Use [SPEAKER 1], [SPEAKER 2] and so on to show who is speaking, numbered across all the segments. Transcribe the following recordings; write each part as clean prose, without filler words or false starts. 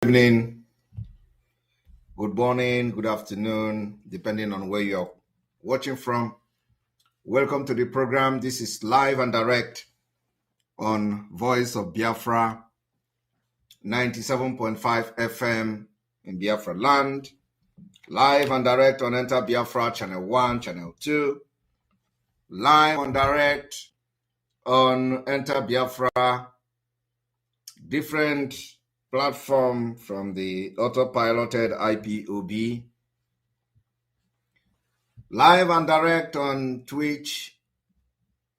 [SPEAKER 1] Evening, good morning, good afternoon, depending on where you're watching from. Welcome to the program. This is live and direct on Voice of Biafra 97.5 FM in Biafra land. Live and direct on Enter Biafra Channel 1, Channel 2. Live and direct on Enter Biafra, different platform from the autopiloted IPOB. Live and direct on Twitch,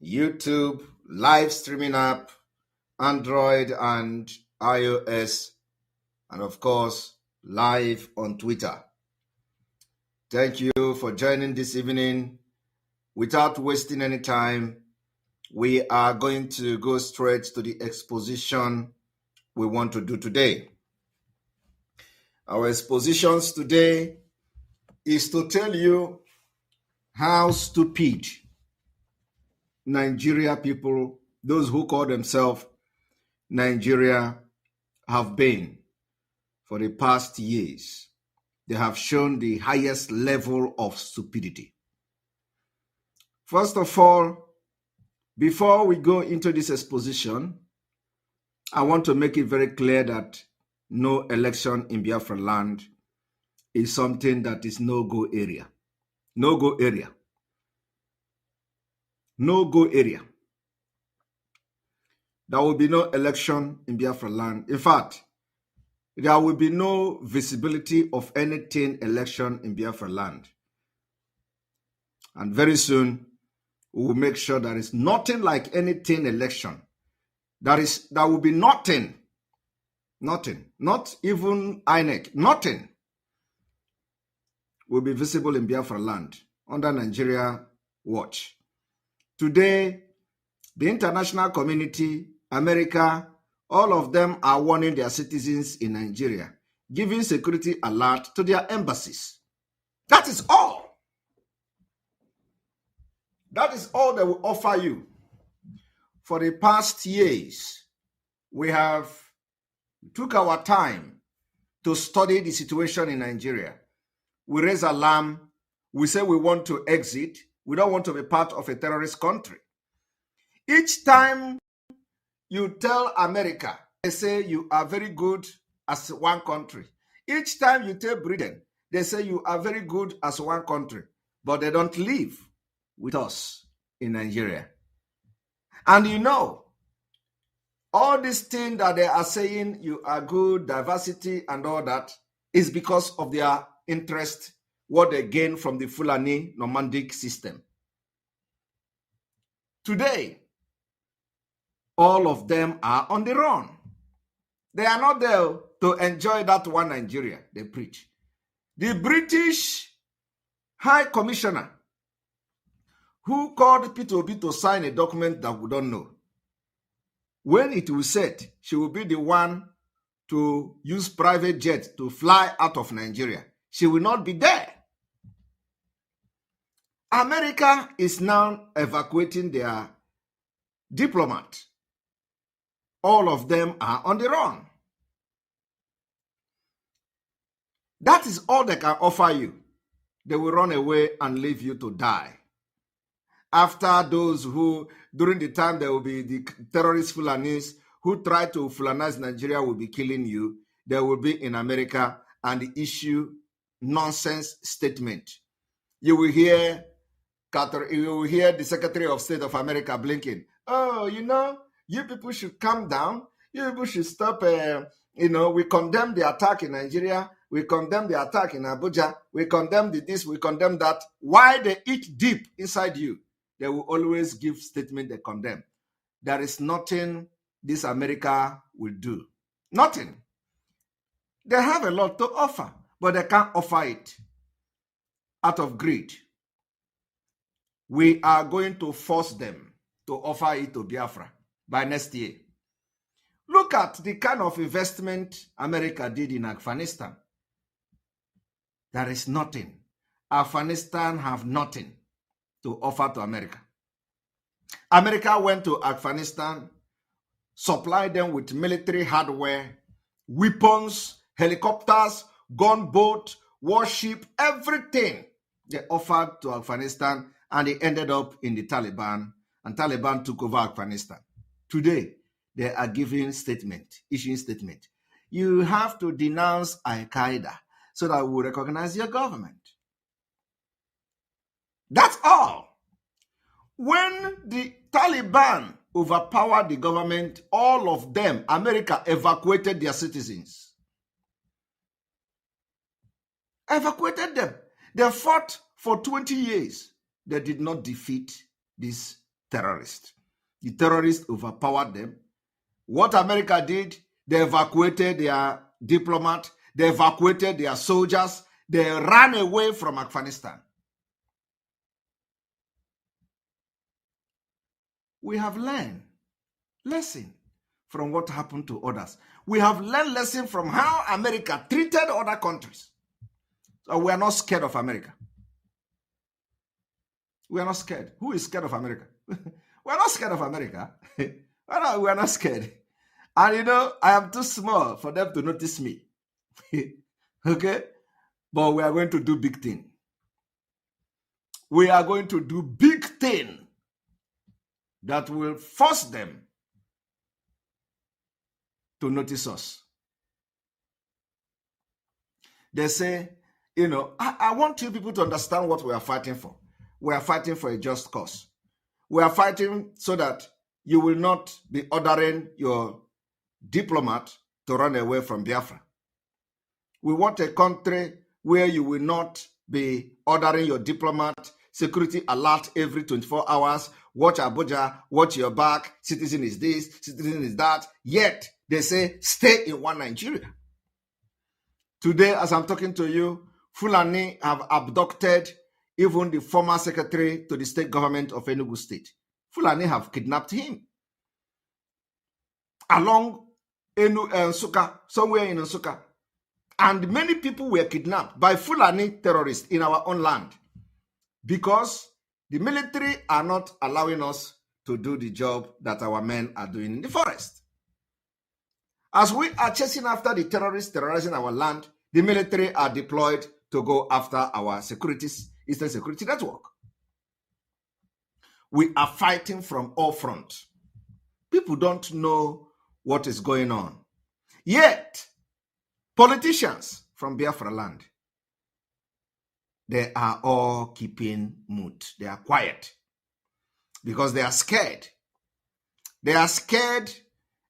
[SPEAKER 1] YouTube, live streaming app, Android and iOS, and of course, live on Twitter. Thank you for joining this evening. Without wasting any time, we are going to go straight to the exposition we want to do today. Our expositions today is to tell you how stupid Nigeria people, those who call themselves Nigeria, have been for the past years. They have shown the highest level of stupidity. First of all, before we go into this exposition, I want to make it very clear that no election in Biafra land is something that is no-go area. No-go area. No-go area. There will be no election in Biafra land. In fact, there will be no visibility of anything election in Biafra land. And very soon, we will make sure there is nothing like anything election. There will be nothing. Nothing. Not even INEC. Nothing will be visible in Biafra land under Nigeria watch. Today, the international community, America, all of them are warning their citizens in Nigeria, giving security alert to their embassies. That is all. That is all they will offer you. For the past years, we have took our time to study the situation in Nigeria. We raise alarm. We say we want to exit. We don't want to be part of a terrorist country. Each time you tell America, they say you are very good as one country. Each time you tell Britain, they say you are very good as one country, but they don't live with us in Nigeria. And you know, all these things that they are saying you are good, diversity and all that is because of their interest, what they gain from the Fulani nomadic system. Today, all of them are on the run. They are not there to enjoy that one Nigeria they preach. The British High Commissioner, who called Peter Obi to sign a document that we don't know, when it was said she will be the one to use private jet to fly out of Nigeria, she will not be there. America is now evacuating their diplomat. All of them are on the run. That is all they can offer you. They will run away and leave you to die. After those who, during the time there will be the terrorist Fulanis who try to Fulanize Nigeria will be killing you, they will be in America and issue nonsense statement. You will hear the Secretary of State of America blinking. Oh, you people should calm down. You people should stop. We condemn the attack in Nigeria. We condemn the attack in Abuja. We condemn this. We condemn that. Why they eat deep inside you? They will always give statement they condemn. There is nothing this America will do. Nothing. They have a lot to offer, but they can't offer it out of greed. We are going to force them to offer it to Biafra by next year. Look at the kind of investment America did in Afghanistan. There is nothing. Afghanistan have nothing to offer to America. America went to Afghanistan, supplied them with military hardware, weapons, helicopters, gunboat, warship, everything they offered to Afghanistan, and they ended up in the Taliban, and Taliban took over Afghanistan. Today, they are issuing statement. You have to denounce Al-Qaeda so that we recognize your government. That's all. When the Taliban overpowered the government, all of them, America, evacuated their citizens. Evacuated them. They fought for 20 years. They did not defeat these terrorists. The terrorists overpowered them. What America did, they evacuated their diplomat, they evacuated their soldiers, they ran away from Afghanistan. We have learned lesson from what happened to others. We have learned lesson from how America treated other countries. So we are not scared of America. We are not scared. Who is scared of America? We are not scared of America. We are not scared. And you know, I am too small for them to notice me. Okay? But we are going to do big thing. We are going to do big thing that will force them to notice us. They say, you know, I want you people to understand what we are fighting for. We are fighting for a just cause. We are fighting so that you will not be ordering your diplomat to run away from Biafra. We want a country where you will not be ordering your diplomat, security alert every 24 hours, watch Abuja, watch your back, citizen is this, citizen is that. Yet, they say, stay in one Nigeria. Today, as I'm talking to you, Fulani have abducted even the former secretary to the state government of Enugu State. Fulani have kidnapped him. Along Nsukka, somewhere in Nsukka. And many people were kidnapped by Fulani terrorists in our own land because the military are not allowing us to do the job that our men are doing in the forest. As we are chasing after the terrorists terrorizing our land, the military are deployed to go after our Eastern Security Network. We are fighting from all fronts. People don't know what is going on. Yet, politicians from Biafra land, they are all keeping mute. They are quiet because they are scared. They are scared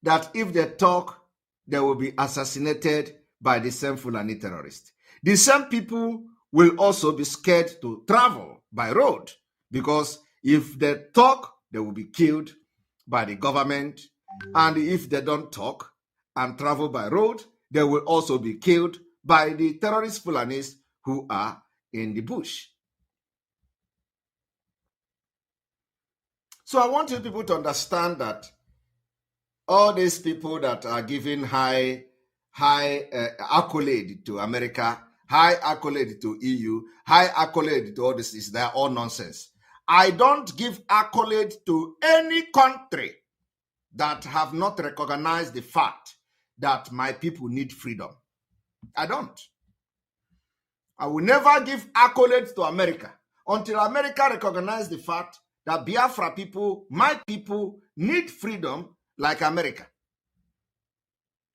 [SPEAKER 1] that if they talk, they will be assassinated by the same Fulani terrorists. The same people will also be scared to travel by road because if they talk, they will be killed by the government. And if they don't talk and travel by road, they will also be killed by the terrorist Fulanis who are in the bush. So I want you people to understand that all these people that are giving high accolade to America, high accolade to EU, high accolade to all this, they're all nonsense. I don't give accolade to any country that have not recognized the fact that my people need freedom. I don't. I will never give accolades to America until America recognizes the fact that Biafra people, my people, need freedom like America.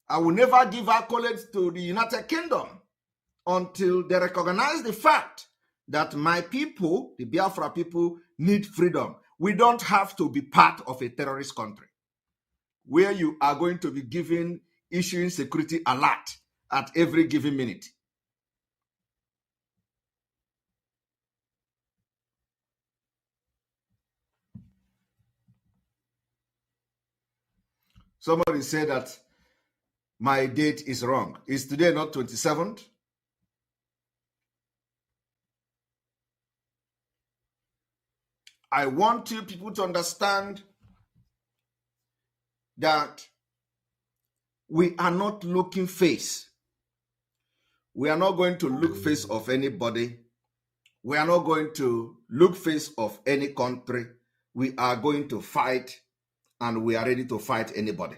[SPEAKER 1] I will never give accolades to the United Kingdom until they recognize the fact that my people, the Biafra people, need freedom. We don't have to be part of a terrorist country where you are going to be issuing security alert at every given minute. Somebody said that my date is wrong. Is today not 27th? I want you people to understand that we are not looking face. We are not going to look face of anybody. We are not going to look face of any country. We are going to fight, and we are ready to fight anybody.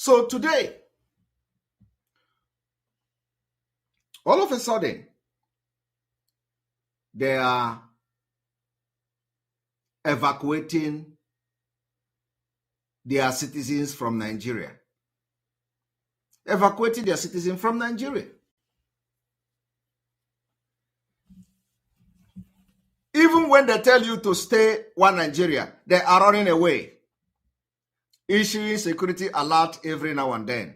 [SPEAKER 1] So today, all of a sudden, they are evacuating their citizens from Nigeria. Evacuating their citizens from Nigeria. Even when they tell you to stay one Nigeria, they are running away, issuing security alert every now and then.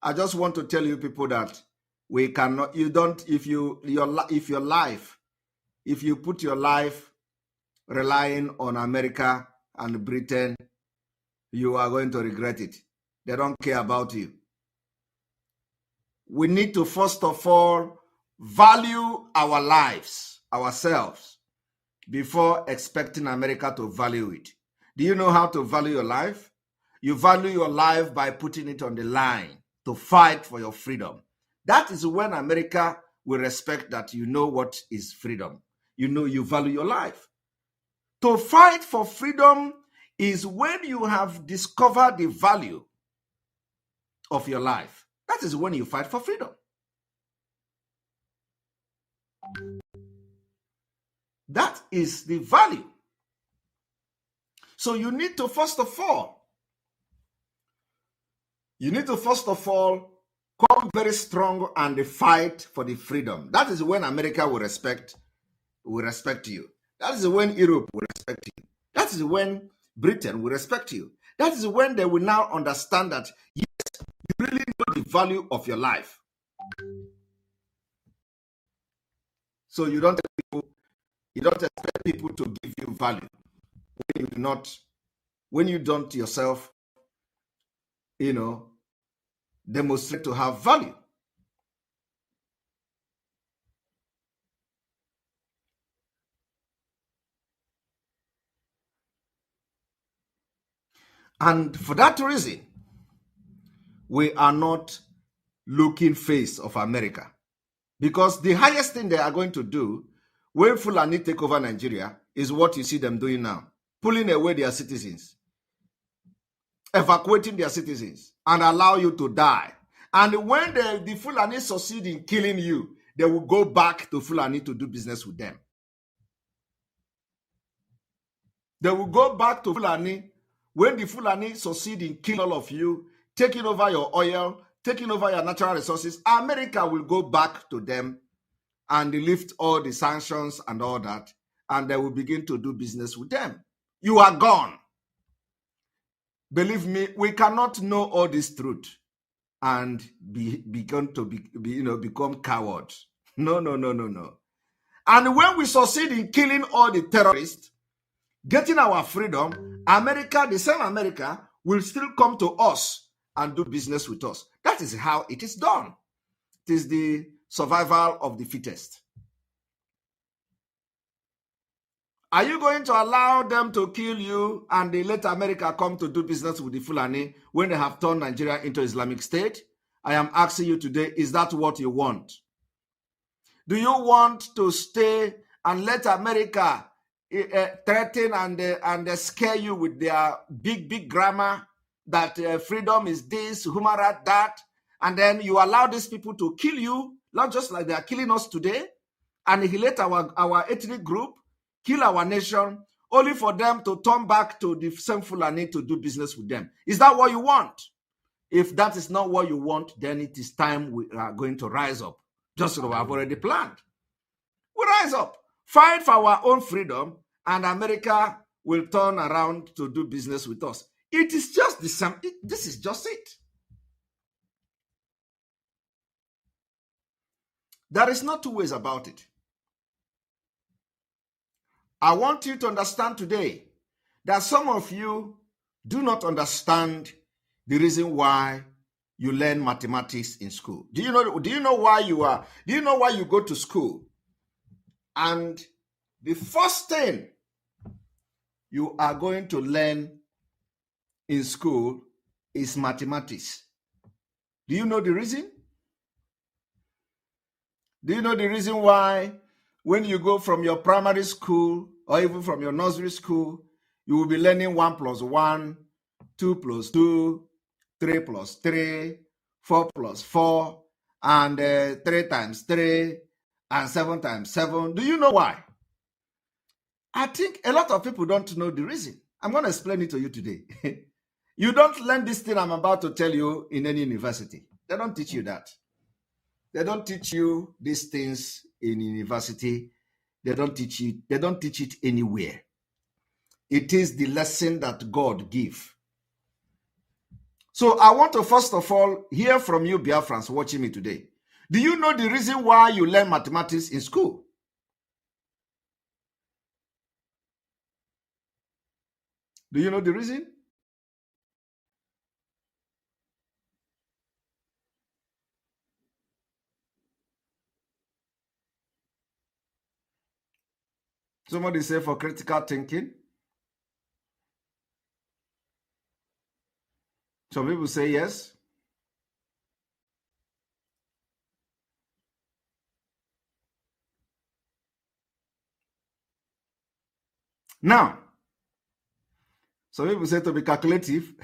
[SPEAKER 1] I just want to tell you people that we cannot, you don't, if you put your life relying on America and Britain, you are going to regret it. They don't care about you. We need to first of all value our lives, ourselves, before expecting America to value it. Do you know how to value your life? You value your life by putting it on the line to fight for your freedom. That is when America will respect that you know what is freedom. You know you value your life. To fight for freedom is when you have discovered the value of your life. That is when you fight for freedom. That is the value. So you need to first of all come very strong and fight for the freedom. That is when America will respect you. That is when Europe will respect you. That is when Britain will respect you. That is when they will now understand that, yes, you really know the value of your life. So you don't expect people to give you value when you don't yourself, demonstrate to have value. And for that reason, we are not looking face of America. Because the highest thing they are going to do when Fulani take over Nigeria is what you see them doing now. Pulling away their citizens. Evacuating their citizens. And allow you to die. And when the Fulani succeed in killing you, they will go back to Fulani to do business with them. They will go back to Fulani. When the Fulani succeed in killing all of you, taking over your oil, taking over your natural resources, America will go back to them and lift all the sanctions and all that, and they will begin to do business with them. You are gone. Believe me, we cannot know all this truth and become cowards. No. And when we succeed in killing all the terrorists, getting our freedom, America, the same America, will still come to us and do business with us. That is how it is done. It is the survival of the fittest. Are you going to allow them to kill you and they let America come to do business with the Fulani when they have turned Nigeria into Islamic State? I am asking you today, is that what you want? Do you want to stay and let America threaten and scare you with their big grammar that freedom is this, human rights that, and then you allow these people to kill you, not just like they are killing us today, annihilate our ethnic group, kill our nation, only for them to turn back to the same Fulani to do business with them? Is that what you want? If that is not what you want, then it is time we are going to rise up, just as we have already planned. We rise up, fight for our own freedom, and America will turn around to do business with us. It is just the same. This is just it. There is no two ways about it. I want you to understand today that some of you do not understand the reason why you learn mathematics in school. Do you know why you go to school? And the first thing you are going to learn in school is mathematics. Do you know the reason? Do you know the reason why when you go from your primary school or even from your nursery school, you will be learning 1 + 1, 2 + 2, 3 plus 3, 4 plus 4, and 3 times 3, and 7 times 7. Do you know why? I think a lot of people don't know the reason. I'm going to explain it to you today. You don't learn this thing I'm about to tell you in any university. They don't teach you that. They don't teach you these things in university. They don't teach it anywhere. It is the lesson that God gives. So I want to first of all hear from you, Biafrans, watching me today. Do you know the reason why you learn mathematics in school? Do you know the reason? Somebody say for critical thinking. Some people say yes. Now, some people say to be calculative.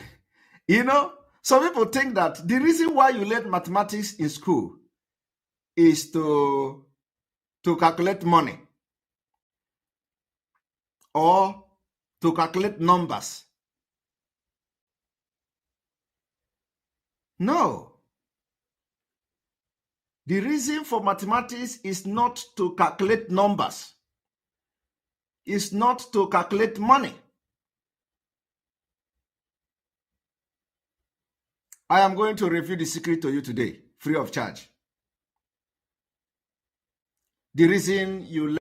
[SPEAKER 1] You know, some people think that the reason why you learn mathematics in school is to calculate money or to calculate numbers. No. The reason for mathematics is not to calculate numbers. It's not to calculate money. I am going to reveal the secret to you today, free of charge. The reason you learn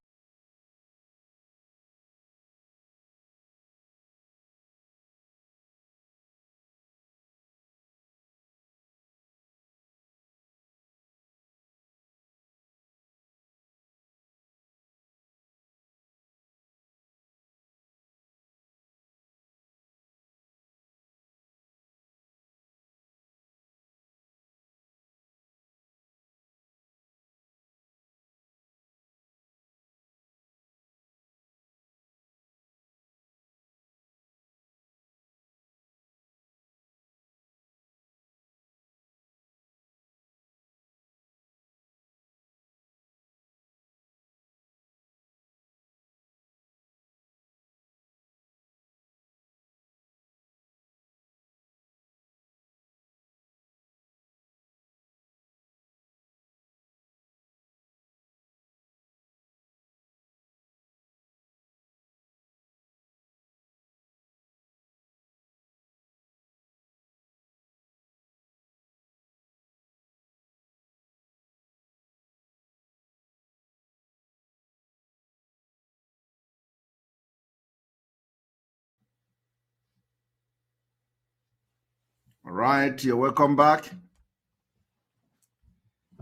[SPEAKER 1] All right, you're welcome back.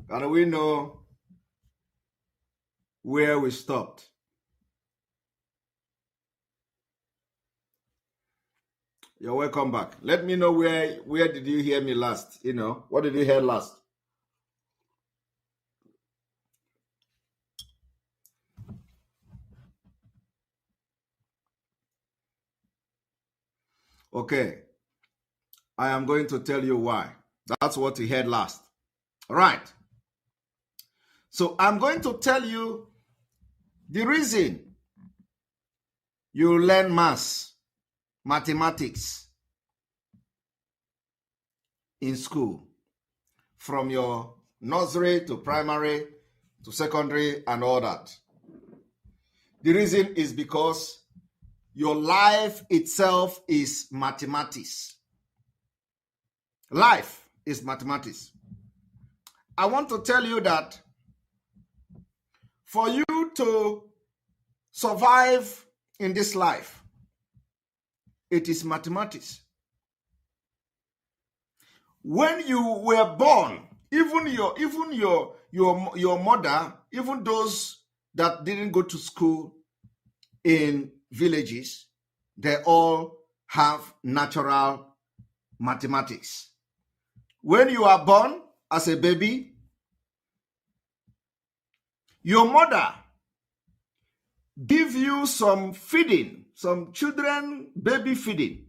[SPEAKER 1] And we know where we stopped. You're welcome back. Let me know where did you hear me last? You know, what did you hear last? Okay. I am going to tell you why. That's what you heard last. All right. So I'm going to tell you the reason you learn mathematics in school, from your nursery to primary to secondary and all that. The reason is because your life itself is mathematics. Life is mathematics. I want to tell you that for you to survive in this life, it is mathematics. When you were born, even your mother, even those that didn't go to school in villages, they all have natural mathematics. When you are born as a baby, your mother give you some feeding, some children baby feeding,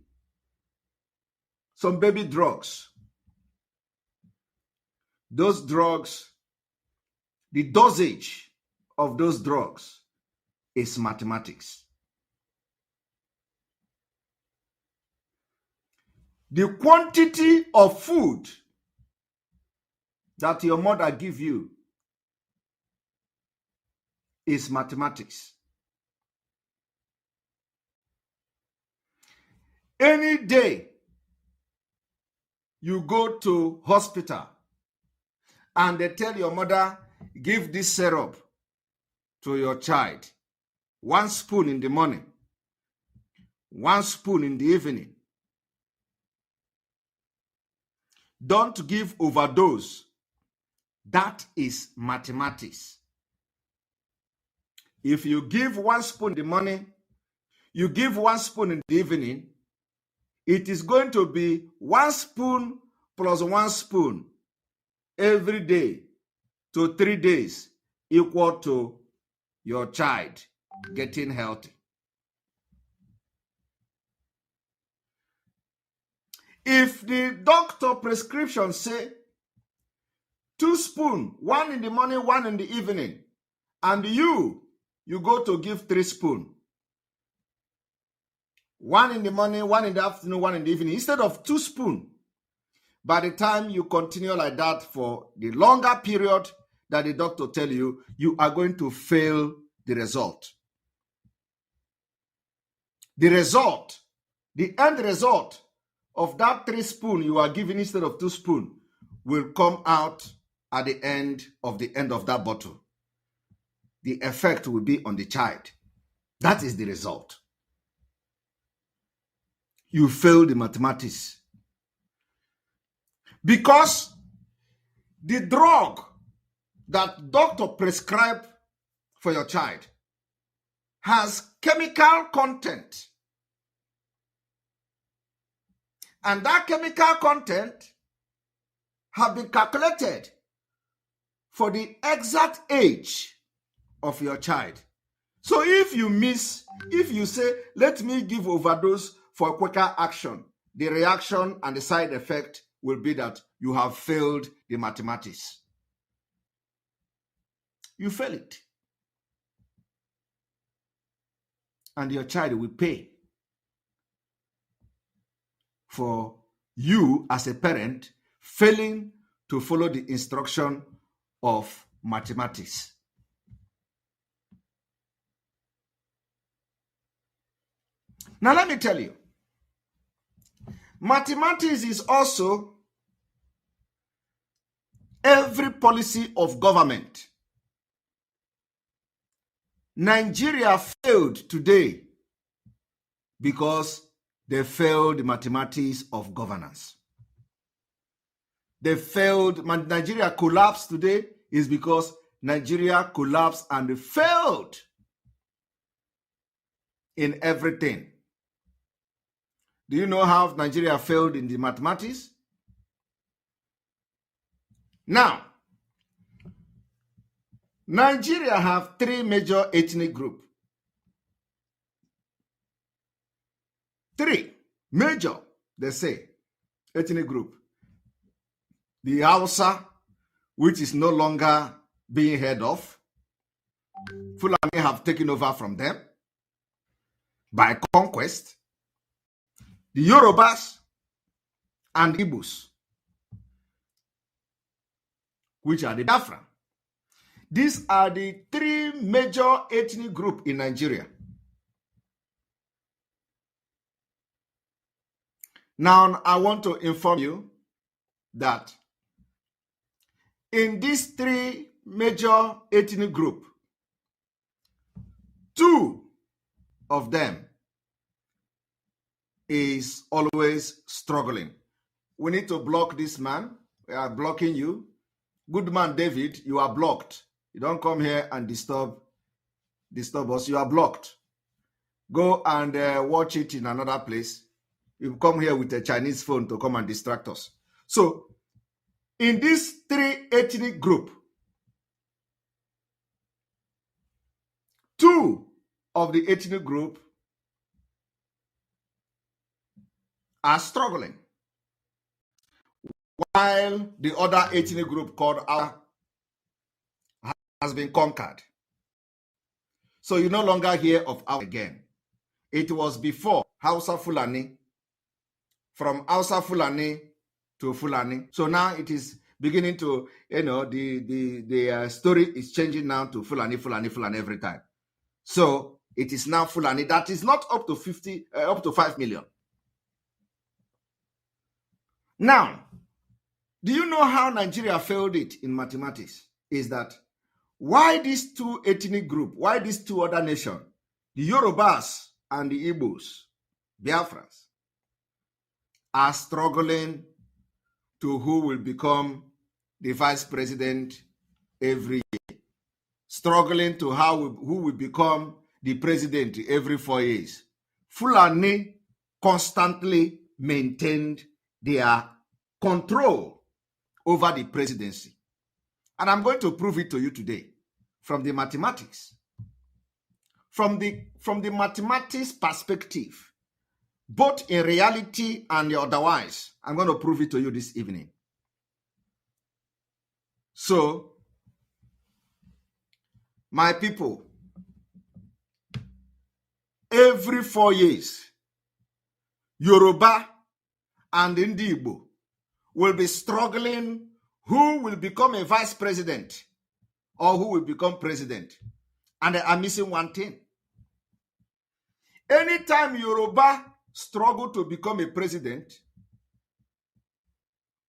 [SPEAKER 1] some baby drugs. those drugs, the dosage of those drugs is mathematics. The quantity of food that your mother give you is mathematics. Any day you go to hospital and they tell your mother, give this syrup to your child, 1 spoon in the morning, 1 spoon in the evening. Don't give overdose. That is mathematics. If you give 1 spoon in the morning, you give 1 spoon in the evening, it is going to be 1 spoon plus 1 spoon every day to 3 days, equal to your child getting healthy. If the doctor prescription say 2 spoons, 1 in the morning, 1 in the evening, and you go to give 3 spoons, 1 in the morning, 1 in the afternoon, 1 in the evening, instead of 2 spoons, by the time you continue like that for the longer period that the doctor tell you, you are going to fail the result. The result, the end result of that 3 spoons you are giving instead of 2 spoons will come out at the end of that bottle. The effect will be on the child. That is the result. You fail the mathematics. Because the drug that doctor prescribed for your child has chemical content. And that chemical content have been calculated for the exact age of your child. So if you say, let me give overdose for quicker action, the reaction and the side effect will be that you have failed the mathematics. You fail it. And your child will pay for you as a parent failing to follow the instruction of mathematics. Now let me tell you, mathematics is also every policy of government. Nigeria failed today because they failed the mathematics of governance. Nigeria collapsed today is because Nigeria collapsed and failed in everything. Do you know how Nigeria failed in the mathematics? Now, Nigeria have 3 major ethnic groups. 3 major, they say, ethnic group. The Hausa, which is no longer being heard of. Fulani have taken over from them by conquest. The Yorubas and Igbos, which are the Biafra. These are the 3 major ethnic groups in Nigeria. Now, I want to inform you that in these 3 major ethnic groups, 2 of them is always struggling. We need to block this man. We are blocking you. Good man, David, you are blocked. You don't come here and disturb us. You are blocked. Go and watch it in another place. You come here with a Chinese phone to come and distract us. So, in these 3 ethnic groups, 2 of the ethnic group are struggling. while the other ethnic group called Hausa has been conquered. So you no longer hear of Hausa again. It was before Hausa Fulani, from Hausa Fulani to Fulani. So now it is beginning to, the story is changing now to Fulani, Fulani, Fulani every time. So it is now Fulani that is not up to 5 million. Now, do you know how Nigeria failed it in mathematics? Is that why these two ethnic groups, why these two other nations, the Yorubas and the Igbos, Biafrans, are struggling to who will become the vice president every year, struggling to who will become the president every 4 years. Fulani constantly maintained their control over the presidency. And I'm going to prove it to you today from the mathematics. From the mathematics perspective, both in reality and otherwise, I'm going to prove it to you this evening. So, my people, every 4 years, Yoruba and Igbo will be struggling who will become a vice president or who will become president. And they are missing one thing. Anytime Yoruba struggle to become a president,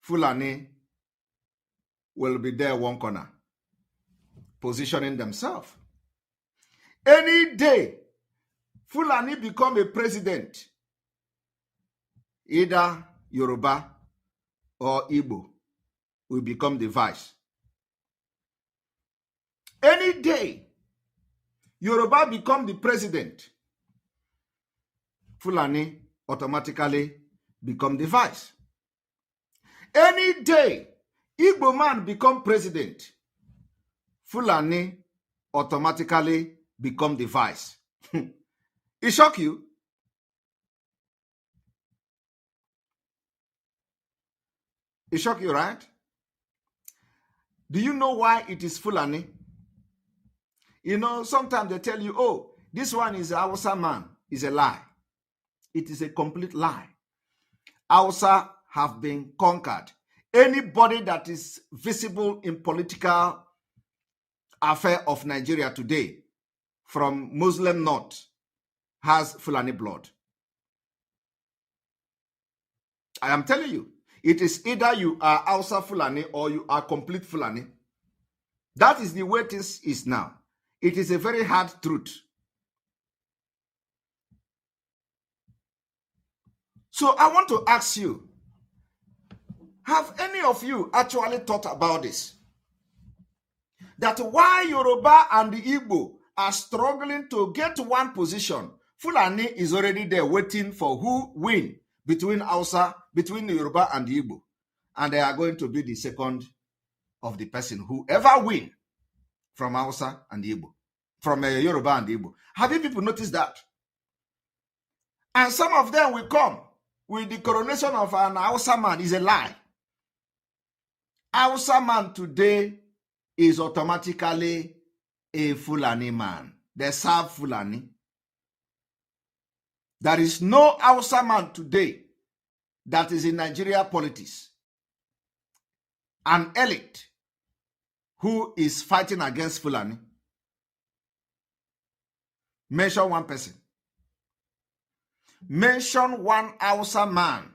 [SPEAKER 1] Fulani will be there one corner, positioning themselves. Any day Fulani become a president, either Yoruba or Igbo will become the vice. Any day Yoruba become the president, Fulani automatically become the vice. Any day Igbo man become president, Fulani automatically become the vice. It shock you? It shock you, right? Do you know why it is Fulani? You know, sometimes they tell you, oh, this one is a Hausa man. It's a lie. It is a complete lie. Hausa have been conquered. Anybody that is visible in political affair of Nigeria today, from Muslim North, has Fulani blood. I am telling you, it is either you are Hausa Fulani or you are complete Fulani. That is the way this is now. It is a very hard truth. So I want to ask you, have any of you actually thought about this? That why Yoruba and the Igbo are struggling to get one position, Fulani is already there waiting for who win between the Yoruba and the Igbo. And they are going to be the second of the person, whoever win from Hausa and the Igbo, from Yoruba and the Igbo. Have you people noticed that? And some of them will come with the coronation of an Hausa man. Is a lie. Hausa man today is automatically a Fulani man. They serve Fulani. There is no Hausa man today that is in Nigeria politics, an elite who is fighting against Fulani. Mention one person. Mention one Hausa man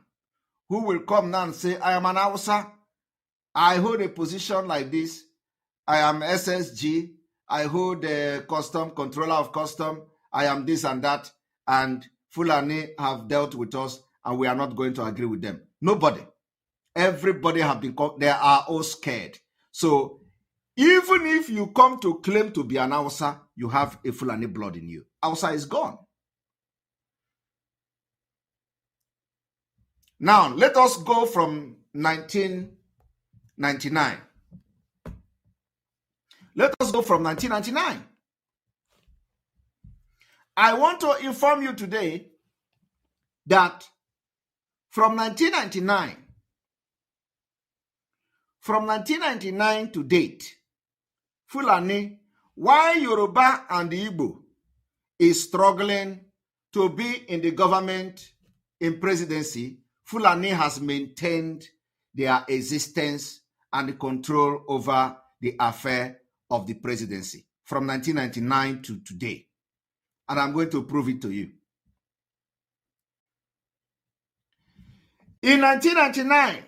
[SPEAKER 1] who will come now and say, I am an Hausa. I hold a position like this. I am SSG. I hold the custom, controller of custom. I am this and that. And Fulani have dealt with us and we are not going to agree with them. Nobody. Everybody have been, they are all scared. So even if you come to claim to be an Hausa, you have a Fulani blood in you. Hausa is gone. Now, let us go from 1999. Let us go from 1999. I want to inform you today that from 1999 from 1999 to date, Fulani, while Yoruba and Igbo is struggling to be in the government, in presidency, Fulani has maintained their existence and control over the affair of the presidency from 1999 to today. And I'm going to prove it to you. In 1999,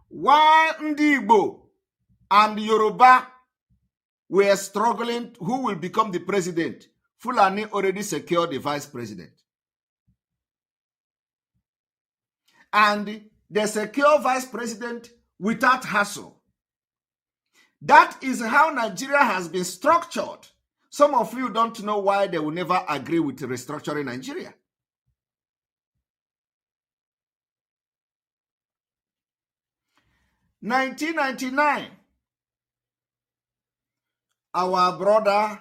[SPEAKER 1] while Ndi Igbo and Yoruba were struggling who will become the president, Fulani already secured the vice president. And they secure vice president without hassle. That is how Nigeria has been structured. Some of you don't know why they will never agree with restructuring Nigeria. In 1999, our brother,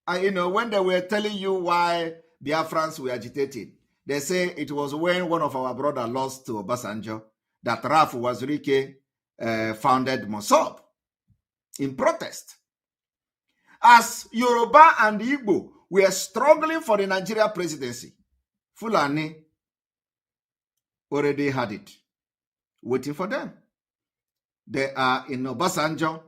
[SPEAKER 1] when they were telling you why Biafrans were agitated, they say it was when one of our brothers lost to Obasanjo that Raf Wazirike founded Mossab in protest. As Yoruba and Igbo were struggling for the Nigeria presidency, Fulani already had it, waiting for them. They are in Obasanjo.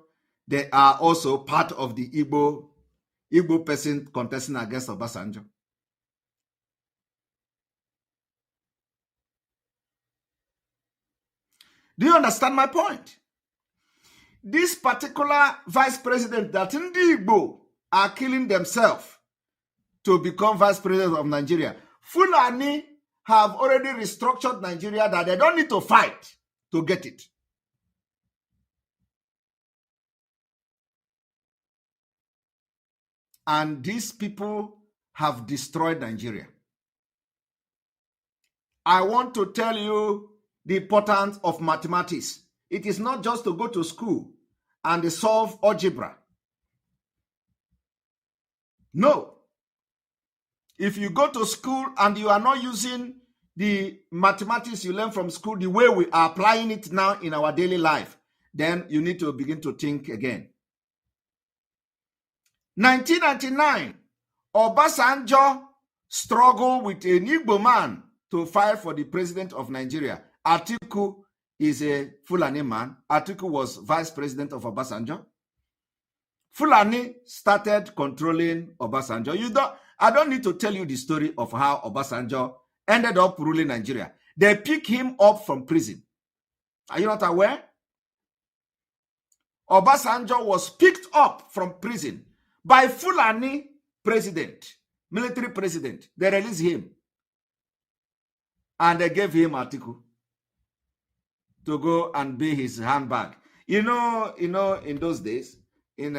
[SPEAKER 1] They are also part of the Igbo person contesting against Obasanjo. Do you understand my point? This particular vice president that Ndi Igbo are killing themselves to become vice president of Nigeria, Fulani have already restructured Nigeria that they don't need to fight to get it. And these people have destroyed Nigeria. I want to tell you the importance of mathematics. It is not just to go to school and solve algebra. No. If you go to school and you are not using the mathematics you learn from school the way we are applying it now in our daily life, then you need to begin to think again. 1999, Obasanjo struggled with an Igbo man to fight for the president of Nigeria. Atiku is a Fulani man. Atiku was vice president of Obasanjo. Fulani started controlling Obasanjo. I don't need to tell you the story of how Obasanjo ended up ruling Nigeria. They picked him up from prison. Are you not aware? Obasanjo was picked up from prison by Fulani president, military president. They released him. And they gave him Atiku to go and be his handbag. In those days, in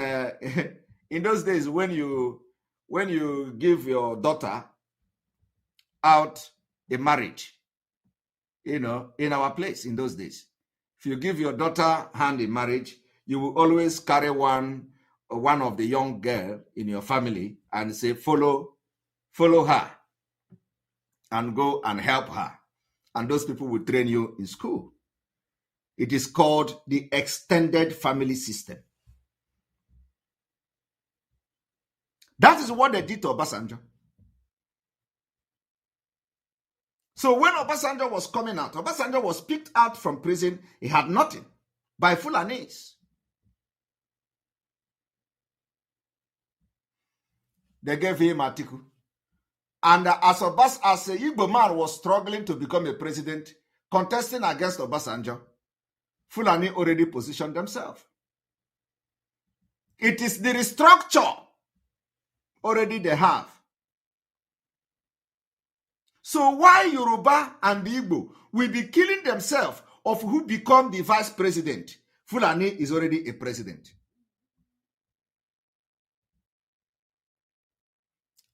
[SPEAKER 1] those days when you give your daughter out a marriage, in our place in those days, if you give your daughter hand in marriage, you will always carry one of the young girl in your family and say, follow her and go and help her. And those people will train you in school. It is called the extended family system. That is what they did to Obasanjo. So when Obasanjo was coming out, Obasanjo was picked out from prison. He had nothing by Fulanis. They gave him Atiku. And as a Igbo man was struggling to become a president, contesting against Obasanjo, Fulani already positioned themselves. It is the restructure already they have. So why Yoruba and Igbo will be killing themselves of who become the vice president? Fulani is already a president.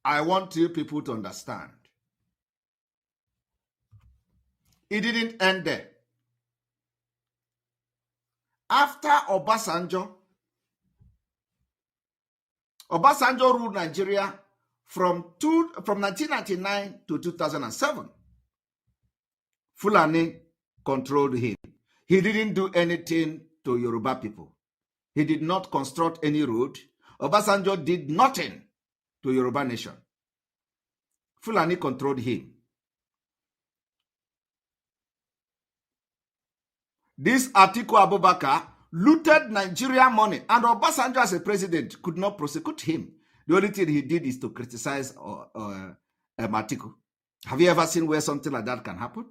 [SPEAKER 1] I want you people to understand. It didn't end there. After Obasanjo ruled Nigeria from 1999 to 2007. Fulani controlled him. He didn't do anything to Yoruba people. He did not construct any road. Obasanjo did nothing to Yoruba nation. Fulani controlled him. This Atiku Abubakar looted Nigeria money, and Obasanjo as a president could not prosecute him. The only thing he did is to criticize Atiku. Have you ever seen where something like that can happen?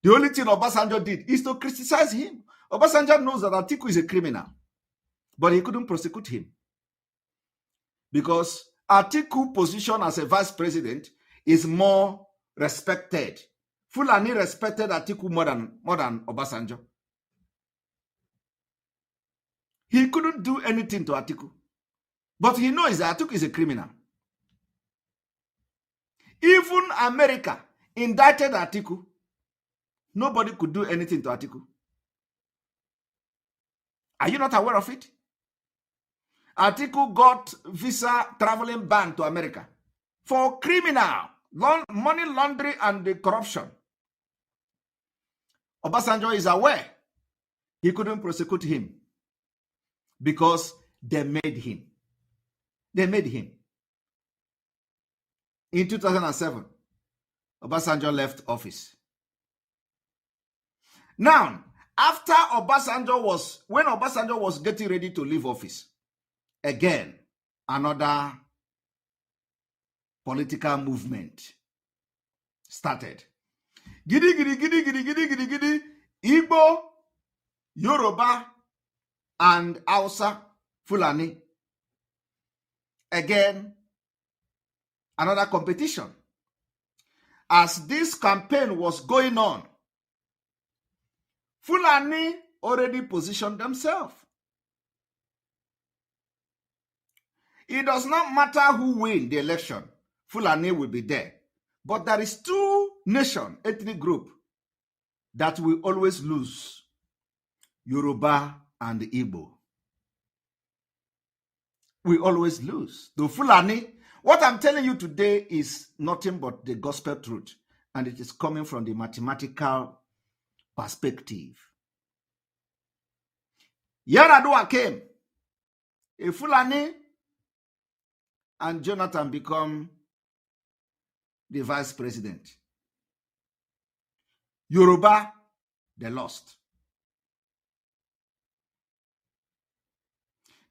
[SPEAKER 1] The only thing Obasanjo did is to criticize him. Obasanjo knows that Atiku is a criminal, but he couldn't prosecute him because Atiku's position as a vice president is more respected. Fulani respected Atiku more than Obasanjo. He couldn't do anything to Atiku, but he knows that Atiku is a criminal. Even America indicted Atiku. Nobody could do anything to Atiku. Are you not aware of it? Atiku got visa traveling ban to America for criminal, money laundering and corruption. Obasanjo is aware. He couldn't prosecute him because they made him. They made him. In 2007, Obasanjo left office. Now, when Obasanjo was getting ready to leave office, again, another political movement started. Gidi, gidi, gidi, gidi, gidi, gidi, gidi, Igbo, Yoruba, and Hausa, Fulani. Again, another competition. As this campaign was going on, Fulani already positioned themselves. It does not matter who wins the election, Fulani will be there. But there is two nation, ethnic group that will always lose, Yoruba and Igbo. We always lose. The Fulani, what I'm telling you today is nothing but the gospel truth, and it is coming from the mathematical perspective. Yaradua came, a Fulani, and Jonathan become the vice president. Yoruba, they lost.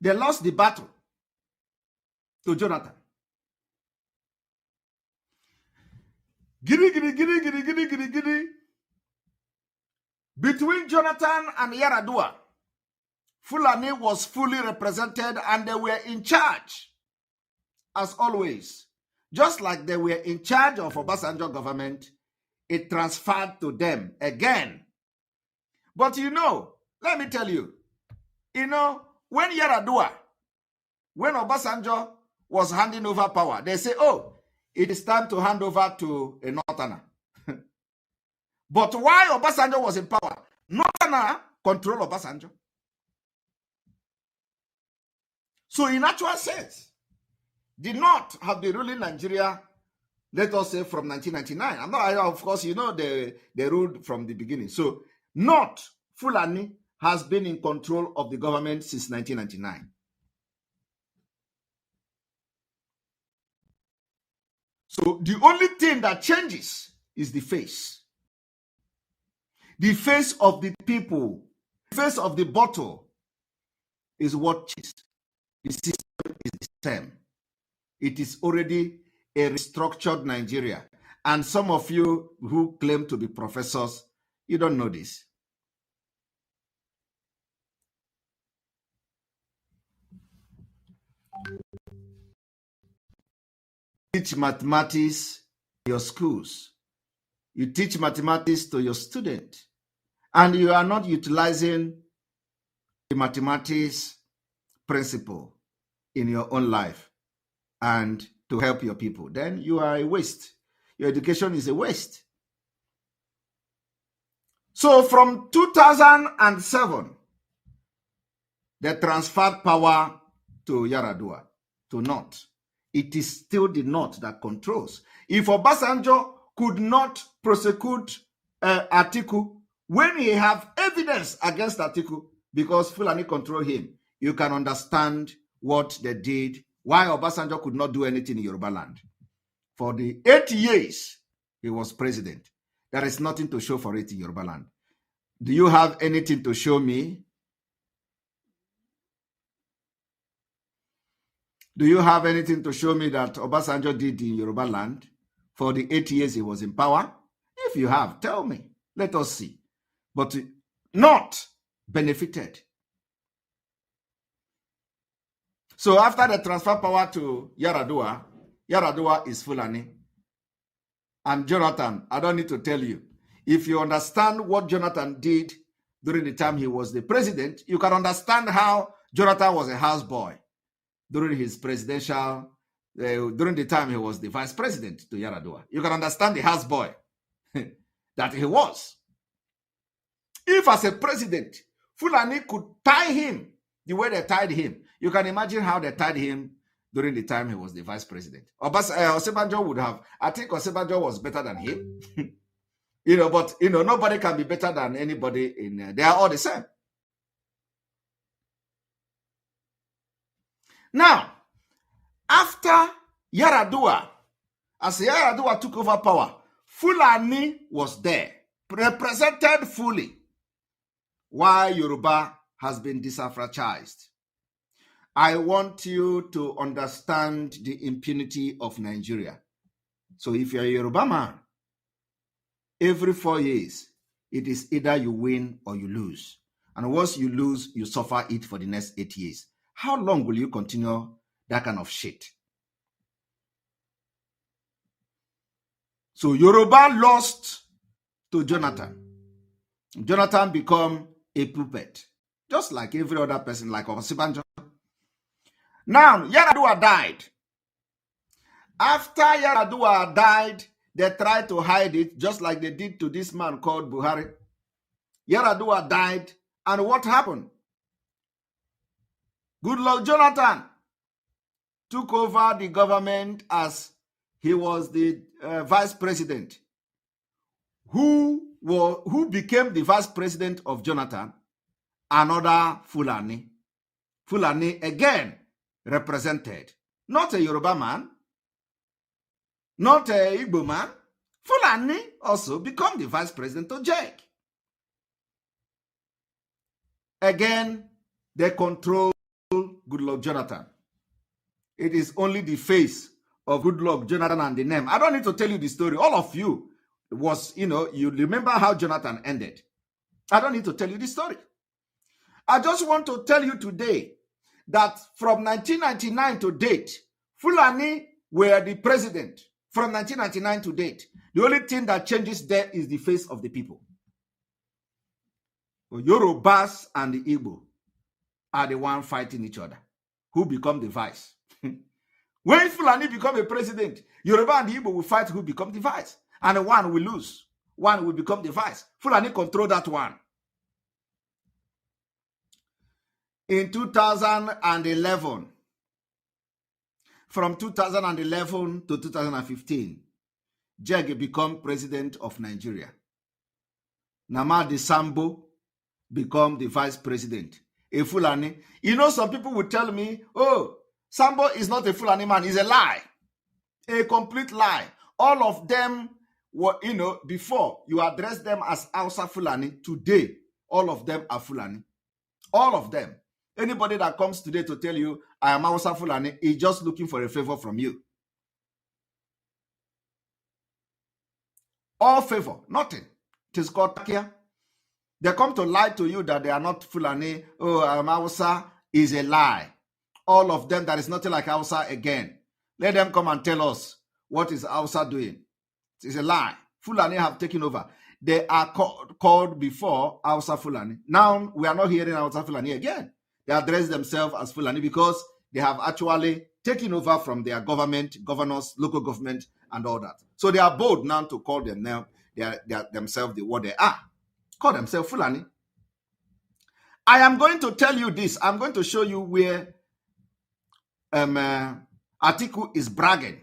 [SPEAKER 1] They lost the battle to Jonathan. Giddy, giddy, giddy, giddy, giddy, giddy, giddy. Between Jonathan and Yaradua, Fulani was fully represented and they were in charge, as always. Just like they were in charge of Obasanjo government, it transferred to them again. But let me tell you, when Obasanjo was handing over power, they say, oh, it is time to hand over to a Northerner. But while Obasanjo was in power, Northerner controlled Obasanjo. So in actual sense, the North have been ruling Nigeria, let us say, from 1999. Of course, they ruled from the beginning. So North, Fulani, has been in control of the government since 1999. So the only thing that changes is the face. The face of the people, the face of the bottle is what changes. The system is the same. It is already a restructured Nigeria. And some of you who claim to be professors, you don't know this. Teach mathematics in your schools. You teach mathematics to your student, and you are not utilizing the mathematics principle in your own life and to help your people. Then you are a waste. Your education is a waste. So from 2007, they transferred power to Yaradua, to North. It is still the North that controls. If Obasanjo could not prosecute Atiku When he have evidence against Atiku, because Fulani control him, you can understand what they did, why Obasanjo could not do anything in Yoruba land. For the 8 years he was president, there is nothing to show for it in Yoruba land. Do you have anything to show me? Do you have anything to show me that Obasanjo did in Yoruba land for the 8 years he was in power? If you have, tell me. Let us see. But not benefited. So after the transfer power to Yaradua, Yaradua is Fulani. And Jonathan, I don't need to tell you. If you understand what Jonathan did during the time he was the president, you can understand how Jonathan was a houseboy during his presidential, during the time he was the vice president to Yaradua. You can understand the houseboy that he was. If as a president, Fulani could tie him the way they tied him, you can imagine how they tied him during the time he was the vice president. Osinbajo would have, I think Osinbajo was better than him. But nobody can be better than anybody in they are all the same. Now, after Yaradua, as Yaradua took over power, Fulani was there, represented fully, while Yoruba has been disenfranchised. I want you to understand the impunity of Nigeria. So if you're a Yoruba man, every 4 years, it is either you win or you lose. And once you lose, you suffer it for the next 8 years. How long will you continue that kind of shit? So Yoruba lost to Jonathan. Jonathan became a puppet, just like every other person, like Osinbajo. Now, Yaradua died. After Yaradua died, they tried to hide it, just like they did to this man called Buhari. Yaradua died, and what happened? Goodluck Jonathan took over the government as he was the vice president. Who became the vice president of Jonathan? Another Fulani. Fulani again represented. Not a Yoruba man, not a Igbo man. Fulani also become the vice president of JEC. Again, they control Goodluck Jonathan. It is only the face of Goodluck Jonathan and the name. I don't need to tell you the story. All of you you remember how Jonathan ended. I don't need to tell you the story. I just want to tell you today that from 1999 to date, Fulani were the president. From 1999 to date, the only thing that changes there is the face of the people. Yorubas and the Igbo are the one fighting each other. Who become the vice? When Fulani become a president, Yoruba and the Igbo will fight who become the vice. And one will lose. One will become the vice. Fulani control that one. In 2011, from 2011 to 2015, Jeg became president of Nigeria. Namadi Sambo become the vice president. A Fulani. Some people will tell me, oh, Sambo is not a Fulani man. It's a lie. A complete lie. All of them were, before you address them as Hausa Fulani, today, all of them are Fulani. All of them. Anybody that comes today to tell you, I am Hausa Fulani, is just looking for a favor from you. All favor, nothing. It is called Takia. They come to lie to you that they are not Fulani. Oh, I am Hausa, is a lie. All of them, there is nothing like Hausa again. Let them come and tell us what is Hausa doing. It is a lie. Fulani have taken over. They are called before Hausa Fulani. Now, we are not hearing Hausa Fulani again. They address themselves as Fulani because they have actually taken over from their government, governors, local government, and all that. So they are bold now to call them now, they are themselves what they are. Call themselves Fulani. I am going to tell you this. I'm going to show you where Atiku is bragging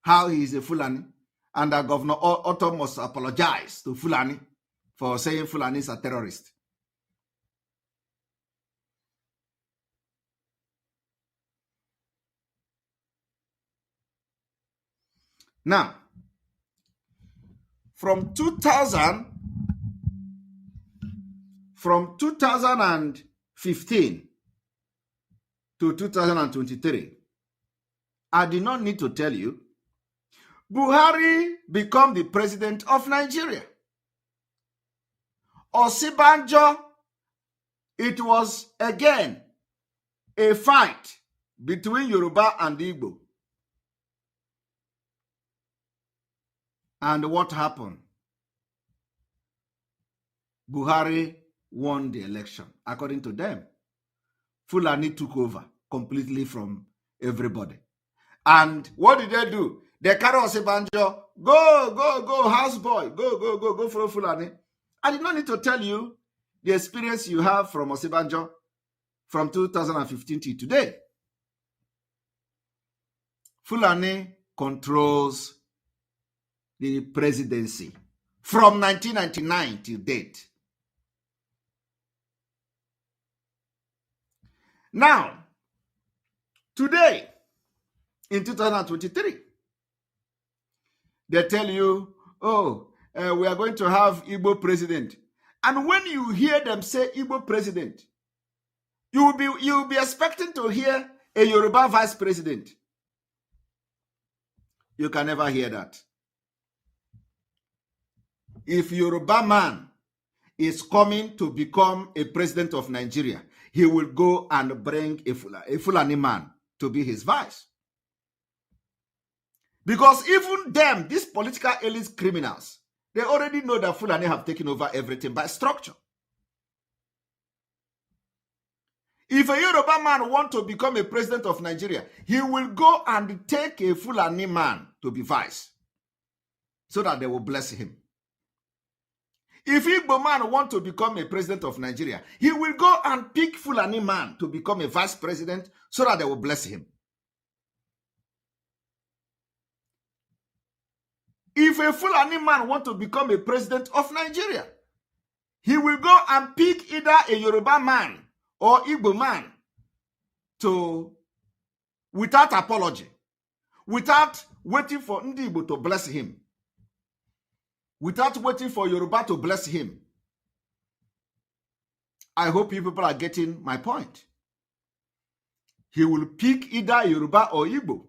[SPEAKER 1] how he is a Fulani. And Governor Otto must apologize to Fulani for saying Fulanis are terrorists. Now, from 2015 to 2023, I did not need to tell you, Buhari became the president of Nigeria. Osibanjo, it was again a fight between Yoruba and Igbo. And what happened? Buhari won the election, according to them. Fulani took over completely from everybody. And what did they do? They carry Osibanjo, go, houseboy, go follow Fulani. I did not need to tell you the experience you have from Osibanjo from 2015 to today. Fulani controls the presidency from 1999 till date. Now, today, in 2023, they tell you, we are going to have Igbo president. And when you hear them say Igbo president, you will be expecting to hear a Yoruba vice president. You can never hear that. If Yoruba man is coming to become a president of Nigeria, he will go and bring a Fulani man to be his vice. Because even them, these political elite criminals, they already know that Fulani have taken over everything by structure. If a Yoruba man wants to become a president of Nigeria, he will go and take a Fulani man to be vice, so that they will bless him. If Igbo man wants to become a president of Nigeria, he will go and pick Fulani man to become a vice president, so that they will bless him. If a Fulani man wants to become a president of Nigeria, he will go and pick either a Yoruba man or Igbo man without apology, without waiting for Ndi Igbo to bless him, without waiting for Yoruba to bless him. I hope you people are getting my point. He will pick either Yoruba or Igbo.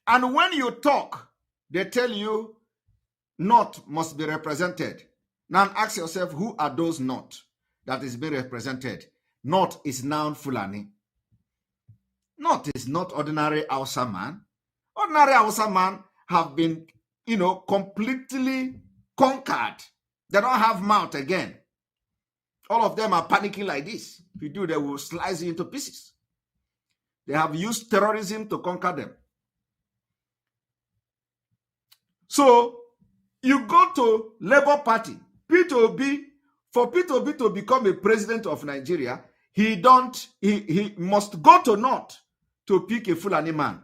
[SPEAKER 1] And when you talk, they tell you North must be represented. Now ask yourself, who are those North that is being represented? North is now Fulani. North is not ordinary Hausa man. Ordinary Hausa man have been, completely conquered. They don't have mouth again. All of them are panicking like this. If you do, they will slice you into pieces. They have used terrorism to conquer them. So, you go to Labour Party, P2B, for P2B to become a president of Nigeria, he must go to North to pick a Fulani man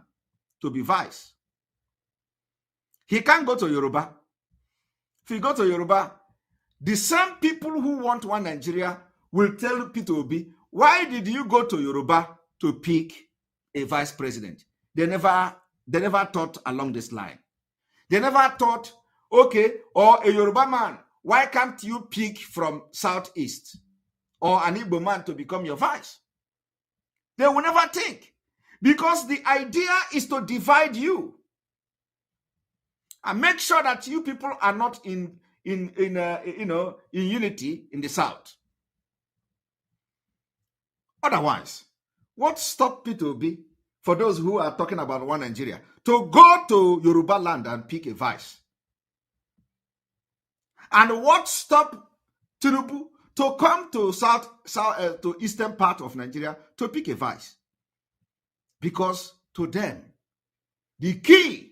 [SPEAKER 1] to be vice. He can't go to Yoruba. If he go to Yoruba, the same people who want one Nigeria will tell P2B, why did you go to Yoruba to pick a vice president? They never thought along this line. They never thought, okay, or a Yoruba man, why can't you pick from Southeast or an Igbo man to become your vice? They will never think, because the idea is to divide you and make sure that you people are not in unity in the South. Otherwise, what stopped P2B, for those who are talking about one Nigeria, to go to Yoruba land and pick a vice? And what stopped Tinubu to come to to eastern part of Nigeria to pick a vice? Because to them, the key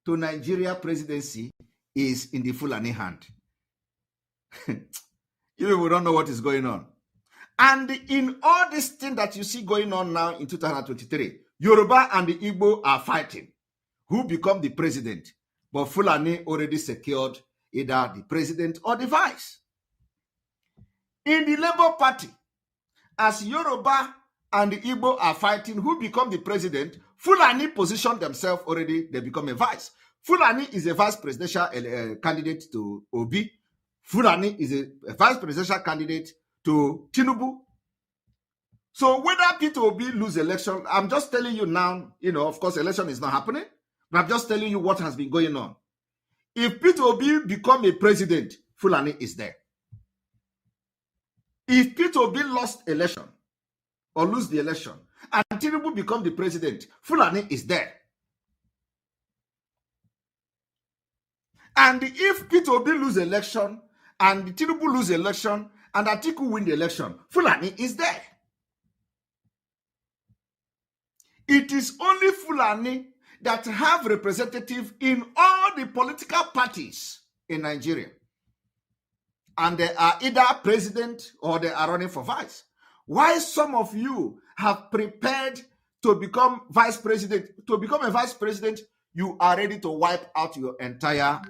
[SPEAKER 1] to Nigeria presidency is in the Fulani hand. You people don't know what is going on. And in all this thing that you see going on now in 2023, Yoruba and the Igbo are fighting. who become the president. But Fulani already secured either the president or the vice. In the Labour Party, as Yoruba and the Igbo are fighting who become the president, Fulani position themselves already, they become a vice. Fulani is a vice presidential candidate to Obi. Fulani is a vice presidential candidate to Tinubu. So whether Peter Obi lose election, I'm just telling you now, of course, election is not happening, but I'm just telling you what has been going on. If Peter Obi become a president, Fulani is there. If Peter Obi lost election or lose the election and Tinubu become the president, Fulani is there. And if Peter Obi lose election and Tinubu lose election and Atiku win the election, Fulani is there. It is only Fulani that have representative in all the political parties in Nigeria. And they are either president or they are running for vice. Why some of you have prepared to become vice president? To become a vice president, you are ready to wipe out your entire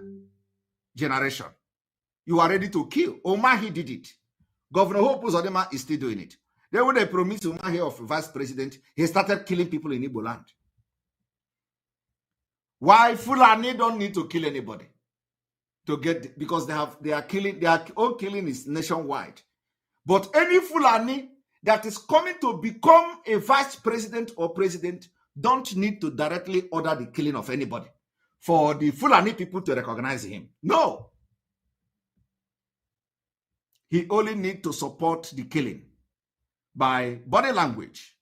[SPEAKER 1] generation. You are ready to kill. Omahi did it. Governor Hope Uzodinma is still doing it. Then when they promised Umahi of vice president, he started killing people in Igbo land. Why Fulani don't need to kill anybody to get, because their own killing is nationwide. But any Fulani that is coming to become a vice president or president don't need to directly order the killing of anybody for the Fulani people to recognize him. No. He only needs to support the killing by body language.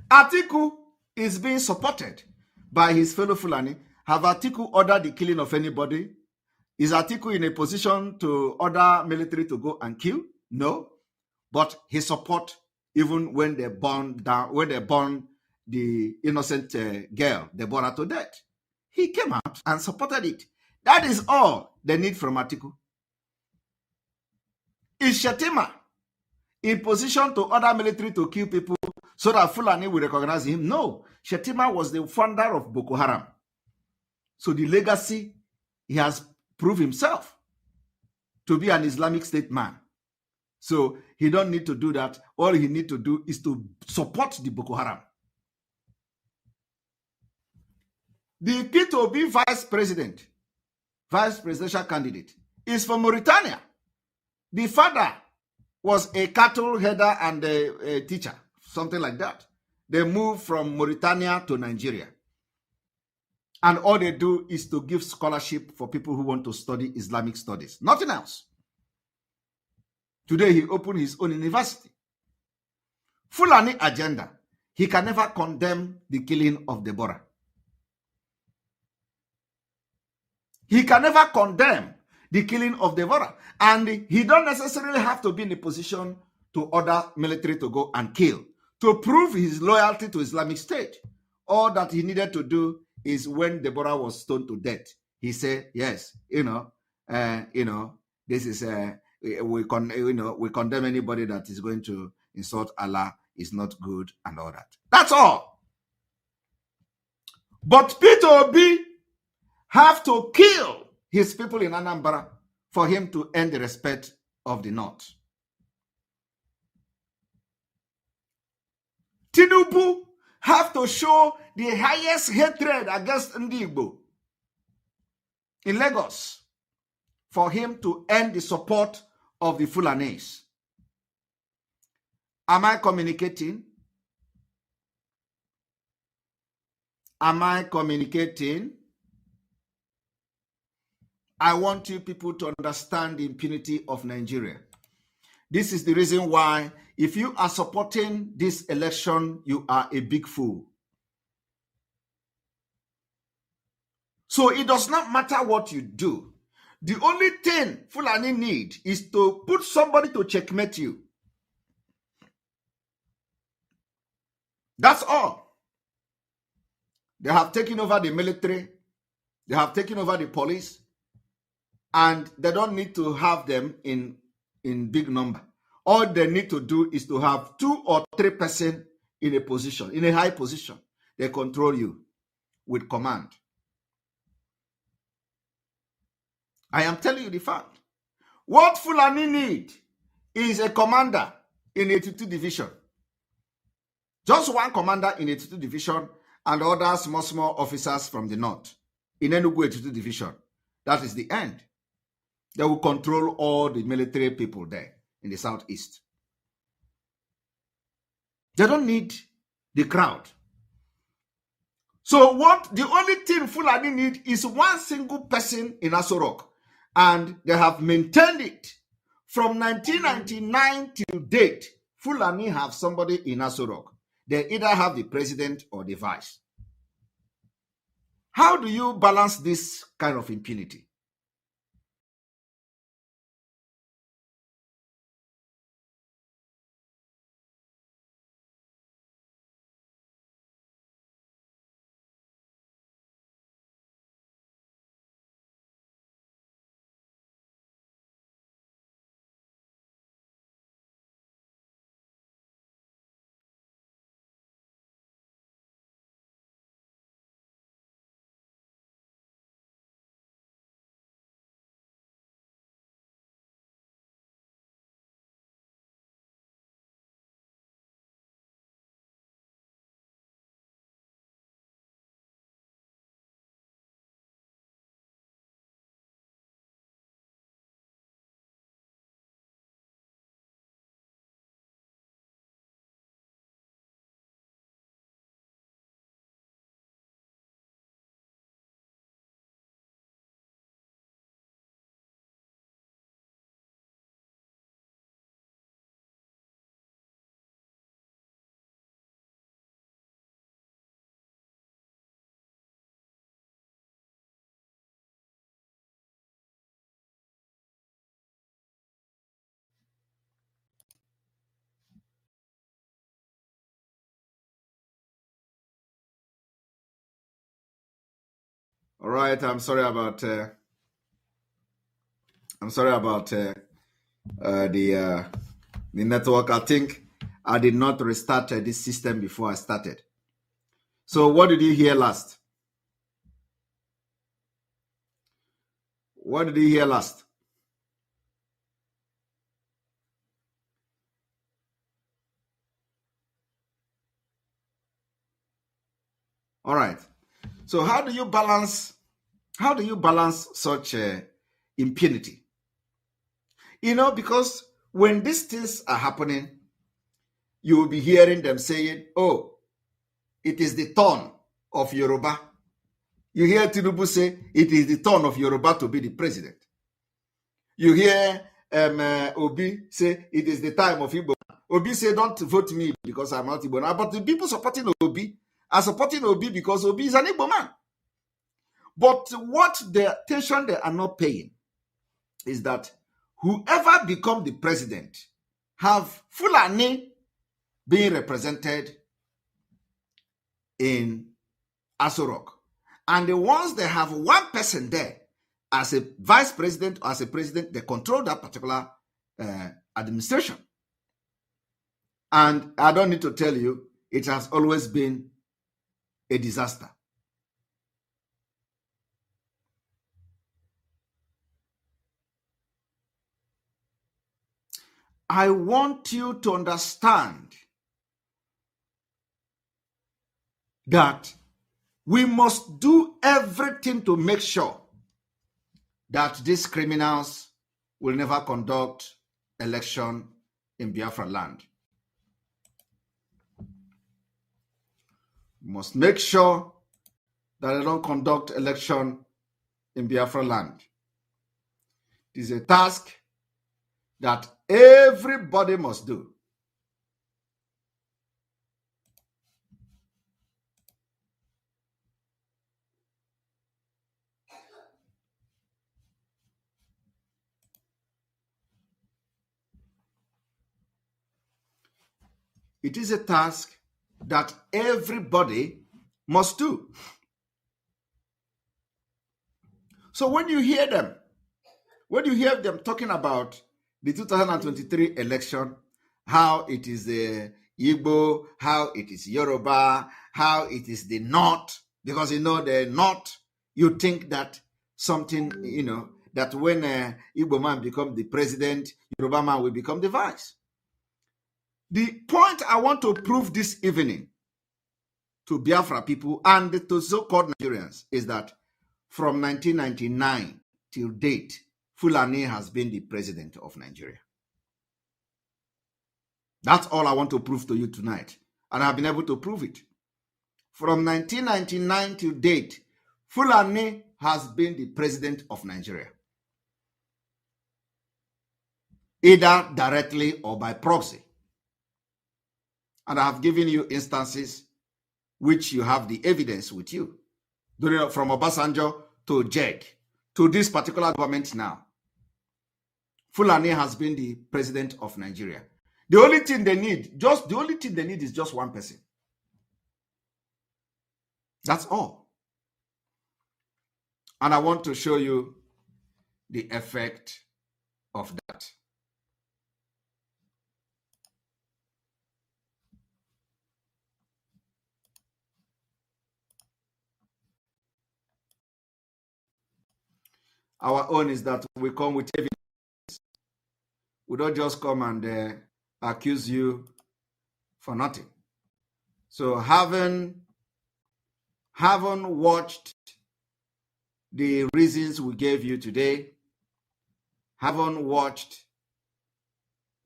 [SPEAKER 1] Atiku is being supported by his fellow Fulani. Have Atiku ordered the killing of anybody? Is Atiku in a position to order military to go and kill? No. But he support even when they burn the innocent girl, they burn her to death. He came out and supported it. That is all they need from Atiku. Is Shetima in position to order military to kill people so that Fulani will recognize him? No. Shetima was the founder of Boko Haram. So the legacy, he has proved himself to be an Islamic State man. So he don't need to do that. All he need to do is to support the Boko Haram. The P2B vice presidential candidate, is from Mauritania. The father was a cattle header and a teacher, something like that. They moved from Mauritania to Nigeria. And all they do is to give scholarship for people who want to study Islamic studies. Nothing else. Today, he opened his own university. Fulani agenda. He can never condemn the killing of Deborah. He can never condemn the killing of Deborah. And he don't necessarily have to be in a position to order military to go and kill. To prove his loyalty to Islamic State, all that he needed to do is when Deborah was stoned to death, he said, yes, this is, we condemn anybody that is going to insult Allah is not good and all that. That's all. But Peter Obi have to kill his people in Anambra for him to earn the respect of the North. Tinubu have to show the highest hatred against Ndigbo in Lagos for him to earn the support of the Fulanis. Am I communicating? Am I communicating? I want you people to understand the impunity of Nigeria. This is the reason why, if you are supporting this election, you are a big fool. So it does not matter what you do. The only thing Fulani need is to put somebody to checkmate you. That's all. They have taken over the military. They have taken over the police. And they don't need to have them in big number. All they need to do is to have 2 or 3 persons in a position, in a high position. They control you with command. I am telling you the fact. What Fulani need is a commander in 82 division. Just one commander in 82 division and other small officers from the north in Enugu 82 division. That is the end. They will control all the military people there in the southeast. They don't need the crowd. So the only thing Fulani need is one single person in Aso Rock. And they have maintained it. From 1999 till date, Fulani have somebody in Aso Rock. They either have the president or the vice. How do you balance this kind of impunity? All right, I'm sorry about the network. I think I did not restart this system before I started. So what did you hear last? What did you hear last? All right. So how do you balance such impunity? Because when these things are happening, you will be hearing them saying, oh, it is the turn of Yoruba. You hear Tinubu say, it is the turn of Yoruba to be the president. You hear Obi say, it is the time of Igbo. Obi say, don't vote me because I'm not Igbo now. But the people supporting Obi are supporting Obi because Obi is an Igbo man. But what the attention they are not paying is that whoever become the president have Fulani being represented in Aso Rock. And the ones they have one person there as a vice president or as a president, they control that particular administration. And I don't need to tell you, it has always been a disaster. I want you to understand that we must do everything to make sure that these criminals will never conduct election in Biafra land. We must make sure that they don't conduct election in Biafra land. It is a task that everybody must do. It is a task that everybody must do. So when you hear them talking about the 2023 election, how it is Igbo, how it is Yoruba, how it is the North. Because the North, you think that something, that when Igbo man become the president, Yoruba man will become the vice. The point I want to prove this evening to Biafra people and to so-called Nigerians is that from 1999 till date, Fulani has been the president of Nigeria. That's all I want to prove to you tonight. And I've been able to prove it. From 1999 till date, Fulani has been the president of Nigeria. Either directly or by proxy. And I have given you instances which you have the evidence with you. From Obasanjo to JEG, to this particular government now. Fulani has been the president of Nigeria. The only thing they need is just one person. That's all. And I want to show you the effect of that. Our own is that we come with evidence. We don't just come and accuse you for nothing. So having watched the reasons we gave you today, haven't watched,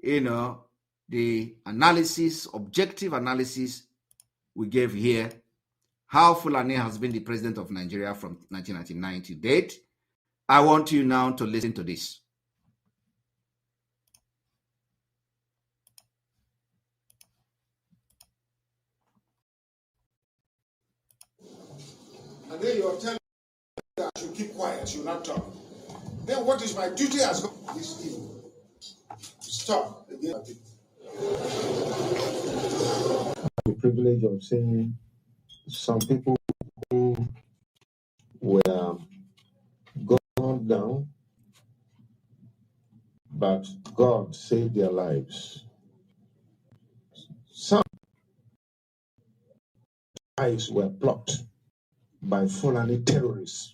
[SPEAKER 1] the analysis, objective analysis we gave here, how Fulani has been the president of Nigeria from 1999 to date, I want you now to listen to this.
[SPEAKER 2] And then you're telling me that I should keep quiet, you not talk. Then what is my duty as this evil? Stop again.
[SPEAKER 3] The privilege of seeing some people who were gone down, but God saved their lives. Some eyes were plucked by Fulani terrorists.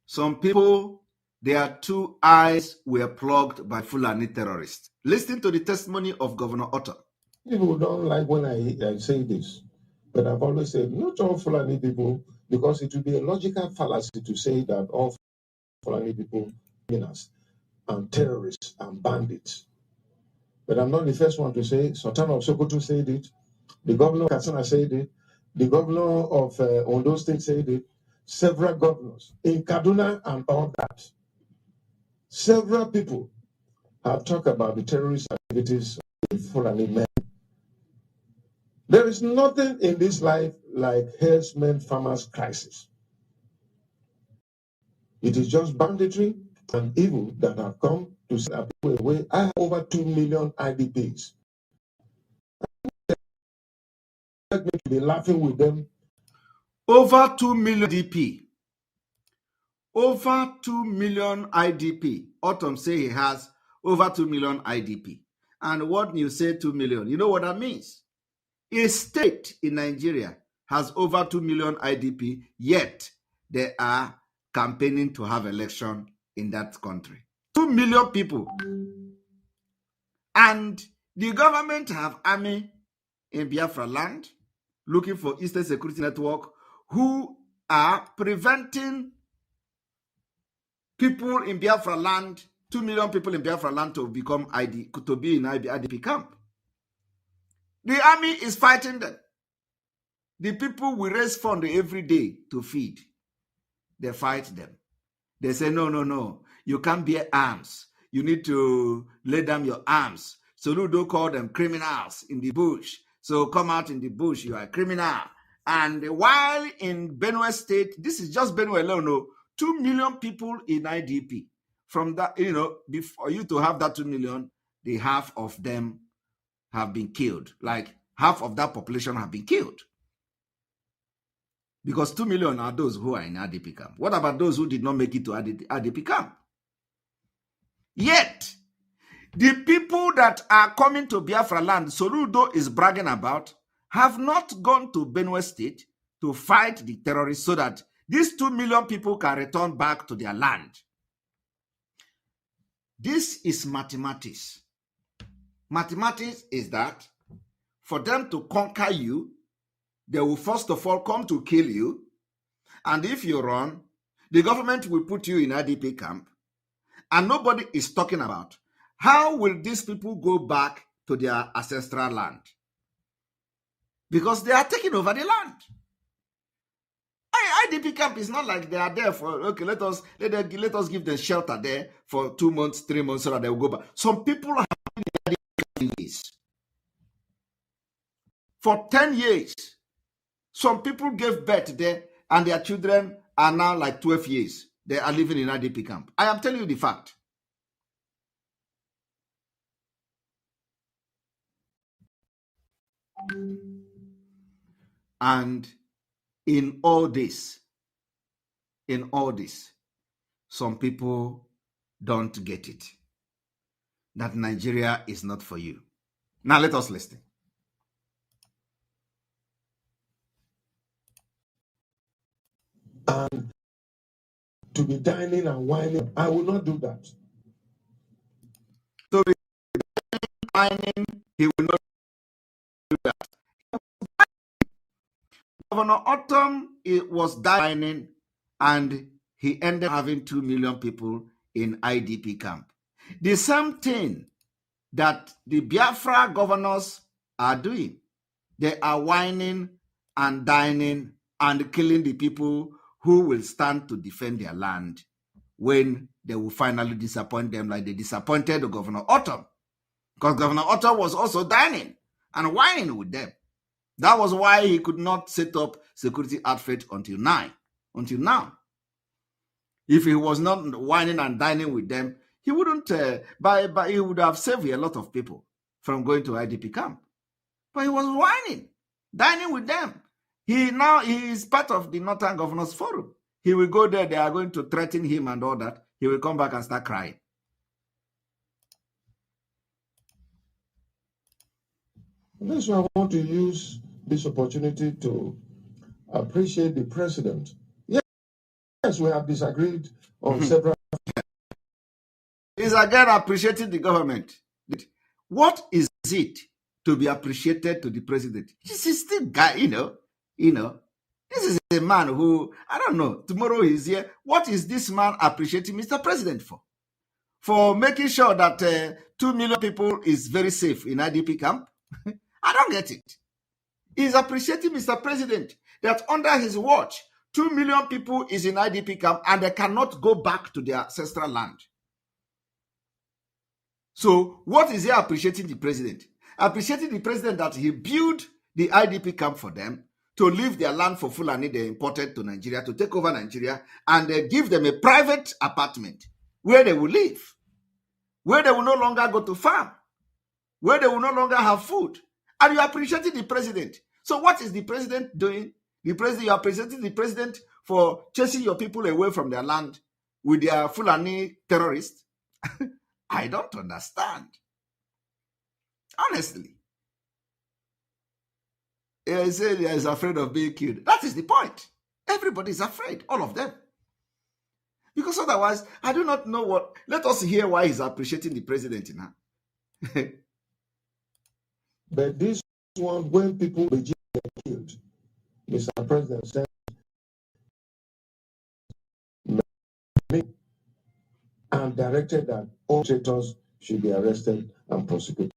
[SPEAKER 1] Some people, their 2 eyes were plugged by Fulani terrorists. Listen to the testimony of Governor Otto.
[SPEAKER 3] People don't like when I say this, but I've always said, not all Fulani people, because it would be a logical fallacy to say that all Fulani people are criminals and terrorists and bandits. But I'm not the first one to say. Sultan of Sokoto said it. The governor of Katsina said it. The governor of Ondo State said it. Several governors in Kaduna and all that. Several people have talked about the terrorist activities of Fulani men. There is nothing in this life like herdsmen farmers crisis. It is just banditry and evil that have come to send people away. I have over 2 million IDPs. I me to be laughing with them.
[SPEAKER 1] Over 2 million IDP. Over 2 million IDP. Autumn say he has over 2 million IDP. And what you say 2 million, you know what that means? A state in Nigeria has over 2 million IDP, yet they are campaigning to have election in that country. 2 million people. And the government have army in Biafra land looking for Eastern Security Network who are preventing people in Biafra land, 2 million people in Biafra land to be in IDP camp. The army is fighting them. The people we raise fund every day to feed. They fight them. They say, no. You can't bear arms. You need to lay down your arms. So don't call them criminals in the bush. So come out in the bush, you are a criminal. And while in Benue State, this is just Benue alone, 2 million people in IDP. From that, before you to have that 2 million, the half of them have been killed. Like half of that population have been killed. Because 2 million are those who are in IDP camp. What about those who did not make it to IDP camp? Yet, The people that are coming to Biafra land, Soludo is bragging about, have not gone to Benue State to fight the terrorists so that these 2 million people can return back to their land. This is mathematics. Mathematics is that for them to conquer you, they will first of all come to kill you. And if you run, the government will put you in IDP camp. And nobody is talking about how will these people go back to their ancestral land? Because they are taking over the land. IDP camp is not like they are there for, okay, let us give them shelter there for 2 months, 3 months so that they will go back. Some people have been in IDP years. For 10 years. Some people gave birth there and their children are now like 12 years. They are living in IDP camp. I am telling you the fact. And in all this, some people don't get it. That Nigeria is not for you. Now let us listen.
[SPEAKER 3] And to be dining and whining, I will not do that.
[SPEAKER 1] To be whining, he will not do that. Governor Autumn was dining and he ended up having 2 million people in IDP camp. The same thing that the Biafra governors are doing. They are whining and dining and killing the people who will stand to defend their land when they will finally disappoint them like they disappointed Governor Autumn. Because Governor Autumn was also dining and whining with them. That was why he could not set up security outfit until now. If he was not whining and dining with them, he wouldn't, but he would have saved a lot of people from going to IDP camp. But he was whining, dining with them. He is part of the Northern Governors Forum. He will go there, they are going to threaten him and all that. He will come back and start crying.
[SPEAKER 3] That's why I want to use this opportunity to appreciate the president. Yes, we have disagreed on several.
[SPEAKER 1] He's again appreciating the government. What is it to be appreciated to the president? This is still guy, you know. This is a man who, I don't know, tomorrow he's here. What is this man appreciating Mr. President for? For making sure that 2 million people is very safe in IDP camp? I don't get it. He's appreciating Mr. President that under his watch, 2 million people is in IDP camp and they cannot go back to their ancestral land. So what is he appreciating the president? Appreciating the president that he built the IDP camp for them to leave their land for Fulani they imported to Nigeria, to take over Nigeria, and they give them a private apartment where they will live, where they will no longer go to farm, where they will no longer have food. And you are appreciating the president. So what is the president doing? You are appreciating the president for chasing your people away from their land with their Fulani terrorists? I don't understand. Honestly. He said he is afraid of being killed. That is the point. Everybody is afraid, all of them. Because otherwise, I do not know what. Let us hear why he's appreciating the president now.
[SPEAKER 3] But this one, when people were killed, Mr. President said, and directed that all traitors should be arrested and prosecuted.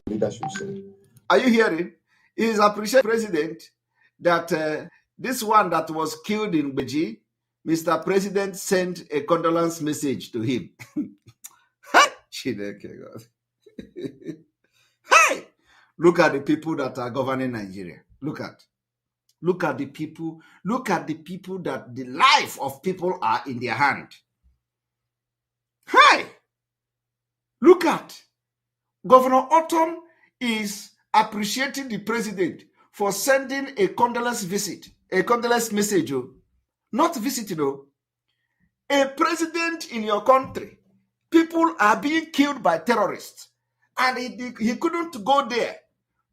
[SPEAKER 3] Leadership said.
[SPEAKER 1] Are you hearing? He is appreciating the president that this one that was killed in Beji, Mr. President sent a condolence message to him. Hey! Look at the people that are governing Nigeria. Look at the people. Look at the people that the life of people are in their hand. Hey! Look at Governor Autumn is appreciating the president for sending a condolence message. Not visit, A president in your country People are being killed by terrorists. And he couldn't go there.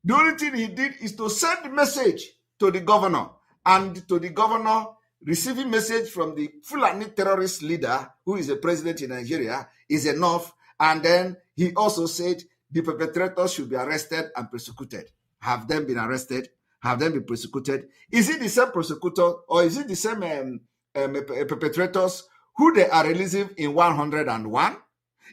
[SPEAKER 1] The only thing he did is to send a message to the governor. And to the governor, receiving message from the Fulani terrorist leader, who is a president in Nigeria, is enough. And then he also said the perpetrators should be arrested and prosecuted. Have them been arrested? Have them been prosecuted? Is it the same prosecutor, or is it the same perpetrators who they are releasing in 101?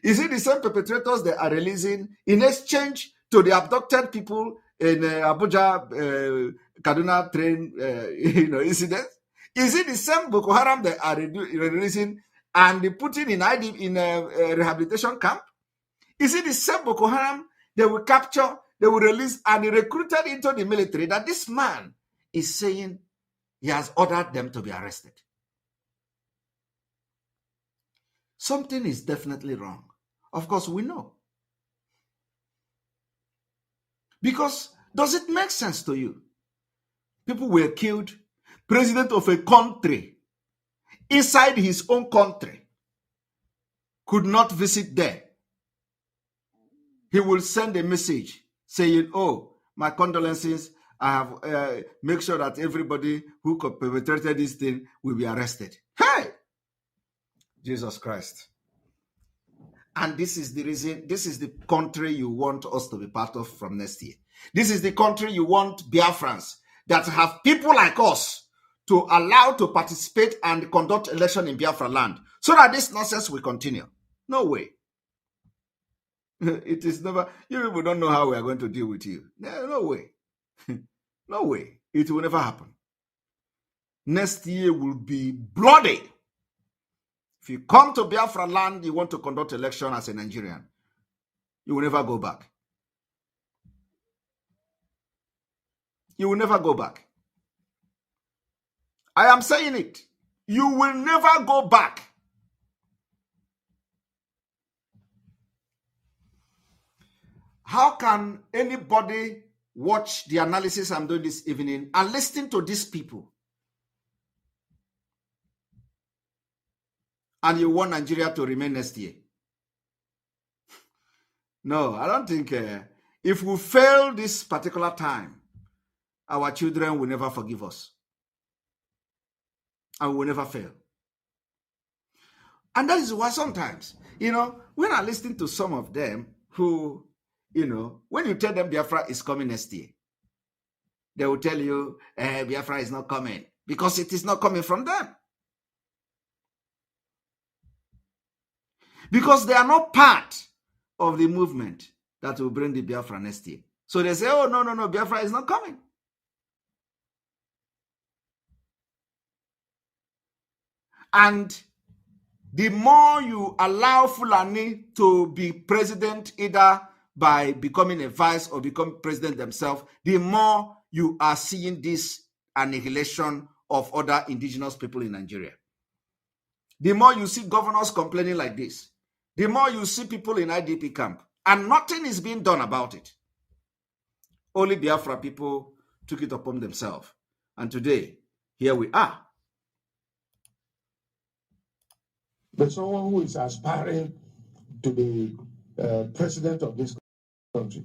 [SPEAKER 1] Is it the same perpetrators they are releasing in exchange to the abducted people in Abuja, Kaduna train incident? Is it the same Boko Haram they are releasing and putting in rehabilitation camp? Is it the same Boko Haram they will capture, they will release, and recruited into the military that this man is saying he has ordered them to be arrested? Something is definitely wrong. Of course, we know. Because does it make sense to you? People were killed. President of a country inside his own country could not visit there. He will send a message saying, oh, my condolences. I have make sure that everybody who perpetrated this thing will be arrested. Hey! Jesus Christ. And this is the reason, this is the country you want us to be part of from next year. This is the country you want Biafrans that have people like us to allow to participate and conduct election in Biafra land so that this nonsense will continue. No way. It is never, you people don't know how we are going to deal with you. No way. No way. It will never happen. Next year will be bloody. If you come to Biafra land, you want to conduct election as a Nigerian, you will never go back. You will never go back. I am saying it. You will never go back. How can anybody watch the analysis I'm doing this evening and listen to these people? And you want Nigeria to remain next year? No, I don't think. If we fail this particular time, our children will never forgive us. And we will never fail. And that is why sometimes, when I listen to some of them who, when you tell them Biafra is coming next year, they will tell you, Biafra is not coming, because it is not coming from them. Because they are not part of the movement that will bring the Biafra next year. So they say, oh, no, Biafra is not coming. And the more you allow Fulani to be president, either by becoming a vice or become president themselves, the more you are seeing this annihilation of other indigenous people in Nigeria. The more you see governors complaining like this, the more you see people in IDP camp, and nothing is being done about it. Only Biafra people took it upon themselves. And today, here we are.
[SPEAKER 3] But someone who is aspiring to be president of this country,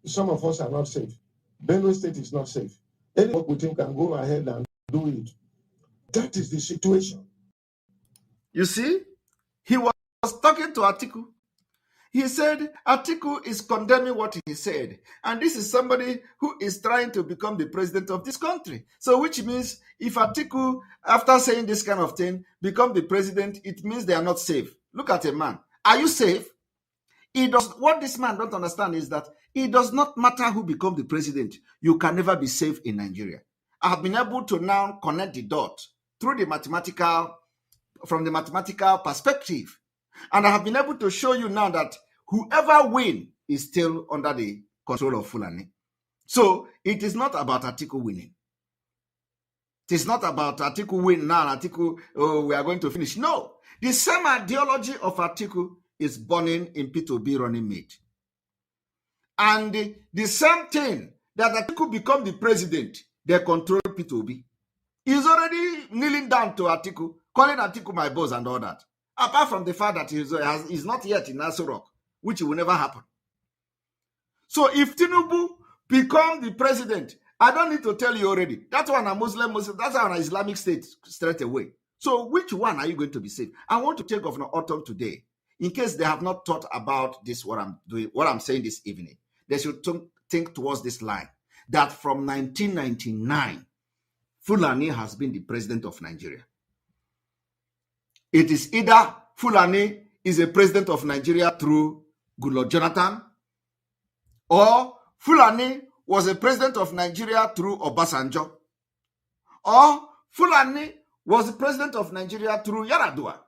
[SPEAKER 3] some of us are not safe. Benue State is not safe. Anyone with him can go ahead and do it. That is the situation.
[SPEAKER 1] You see, he was talking to Atiku. He said Atiku is condemning what he said. And this is somebody who is trying to become the president of this country. So which means if Atiku, after saying this kind of thing, become the president, it means they are not safe. Look at a man. Are you safe? What this man don't understand is that it does not matter who becomes the president. You can never be safe in Nigeria. I have been able to now connect the dots from the mathematical perspective. And I have been able to show you now that whoever wins is still under the control of Fulani. So it is not about Atiku winning. It is not about Atiku win now, Atiku, we are going to finish. No. The same ideology of Atiku is burning in P2B running mate. And the same thing that Atiku become the president, they control P2B. He's already kneeling down to Atiku. calling Atiku my boss and all that. Apart from the fact that he's not yet in Aso Rock, which will never happen. So if Tinubu become the president, I don't need to tell you already. That's one a Muslim, that's one an Islamic state straight away. So which one are you going to be safe? I want to tell Governor Autumn today, in case they have not thought about this, what I'm doing, what I'm saying this evening, they should think towards this line, that from 1999, Fulani has been the president of Nigeria. It is either Fulani is a president of Nigeria through Goodluck Jonathan, or Fulani was a president of Nigeria through Obasanjo, or Fulani was the president of Nigeria through Yar'Adua.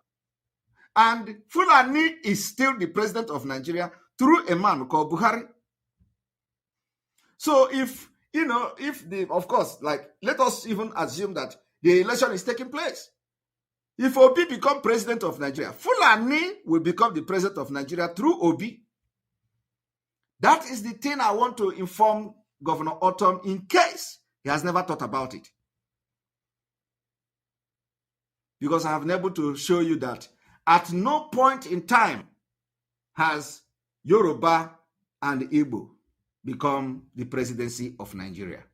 [SPEAKER 1] And Fulani is still the president of Nigeria through a man called Buhari. So if, of course, like, let us even assume that the election is taking place. If Obi become president of Nigeria, Fulani will become the president of Nigeria through Obi. That is the thing I want to inform Governor Autumn in case he has never thought about it. Because I have been able to show you that at no point in time has Yoruba and Igbo become the presidency of Nigeria,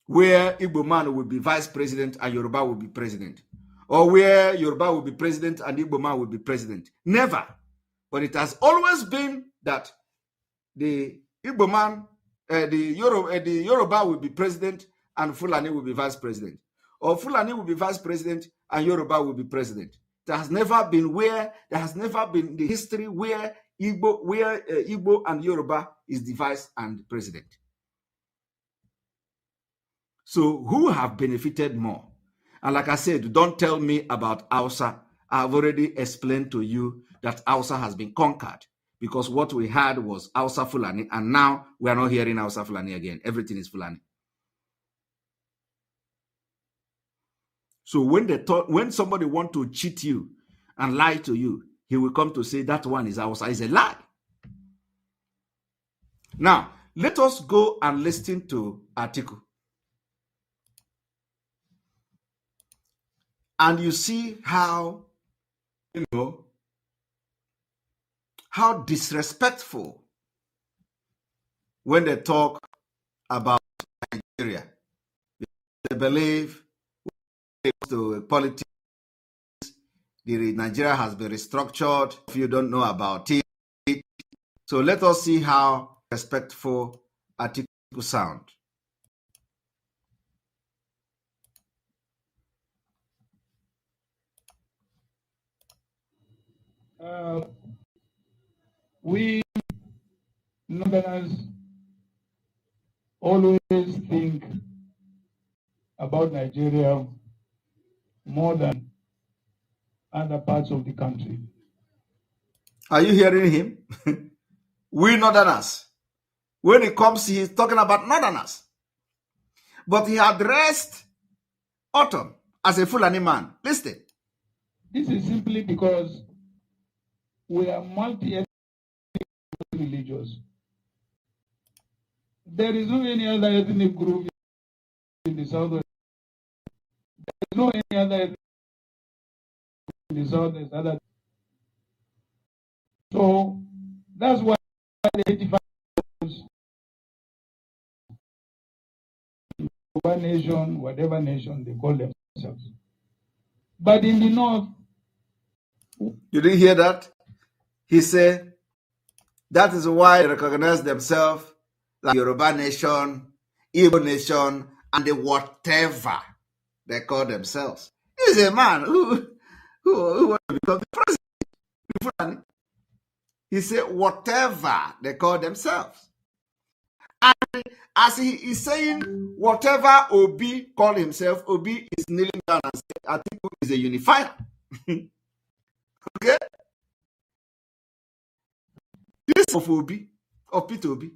[SPEAKER 1] where Igbo man will be vice president and Yoruba will be president, or where Yoruba will be president and Igbo man will be president. Never. But it has always been that the Igbo man, the Yoruba will be president and Fulani will be vice president, or Fulani will be vice president and Yoruba will be president. There has never been the history where Igbo and Yoruba is the vice and president. So who have benefited more? And like I said, don't tell me about Hausa. I've already explained to you that Hausa has been conquered, because what we had was Hausa Fulani, and now we are not hearing Hausa Fulani again. Everything is Fulani. So when somebody want to cheat you and lie to you, he will come to say that one is Hausa. It's a lie. Now, let us go and listen to Atiku. And you see how, how disrespectful when they talk about Nigeria. They believe to politics, Nigeria has been restructured. If you don't know about it, so let us see how respectful Atiku sound.
[SPEAKER 4] We Northerners always think about Nigeria more than other parts of the country.
[SPEAKER 1] Are you hearing him? We Northerners. When it comes, he's talking about Northerners. But he addressed Autumn as a Fulani man. Listen.
[SPEAKER 4] This is simply because we are multi-ethnic religious. There is no any other ethnic group in the southwest. There is no any other ethnic group in the southwest other. So that's why the 85 one nation, whatever nation they call themselves. But in the north,
[SPEAKER 1] you didn't hear that? He said that is why they recognize themselves like Yoruba nation, Igbo nation, and the whatever they call themselves. He's a man who wants to become the president. He said whatever they call themselves. And as he is saying, whatever Obi called himself, Obi is kneeling down and saying, Atiku is a unifier. Okay? This of Obi, of Peter Obi,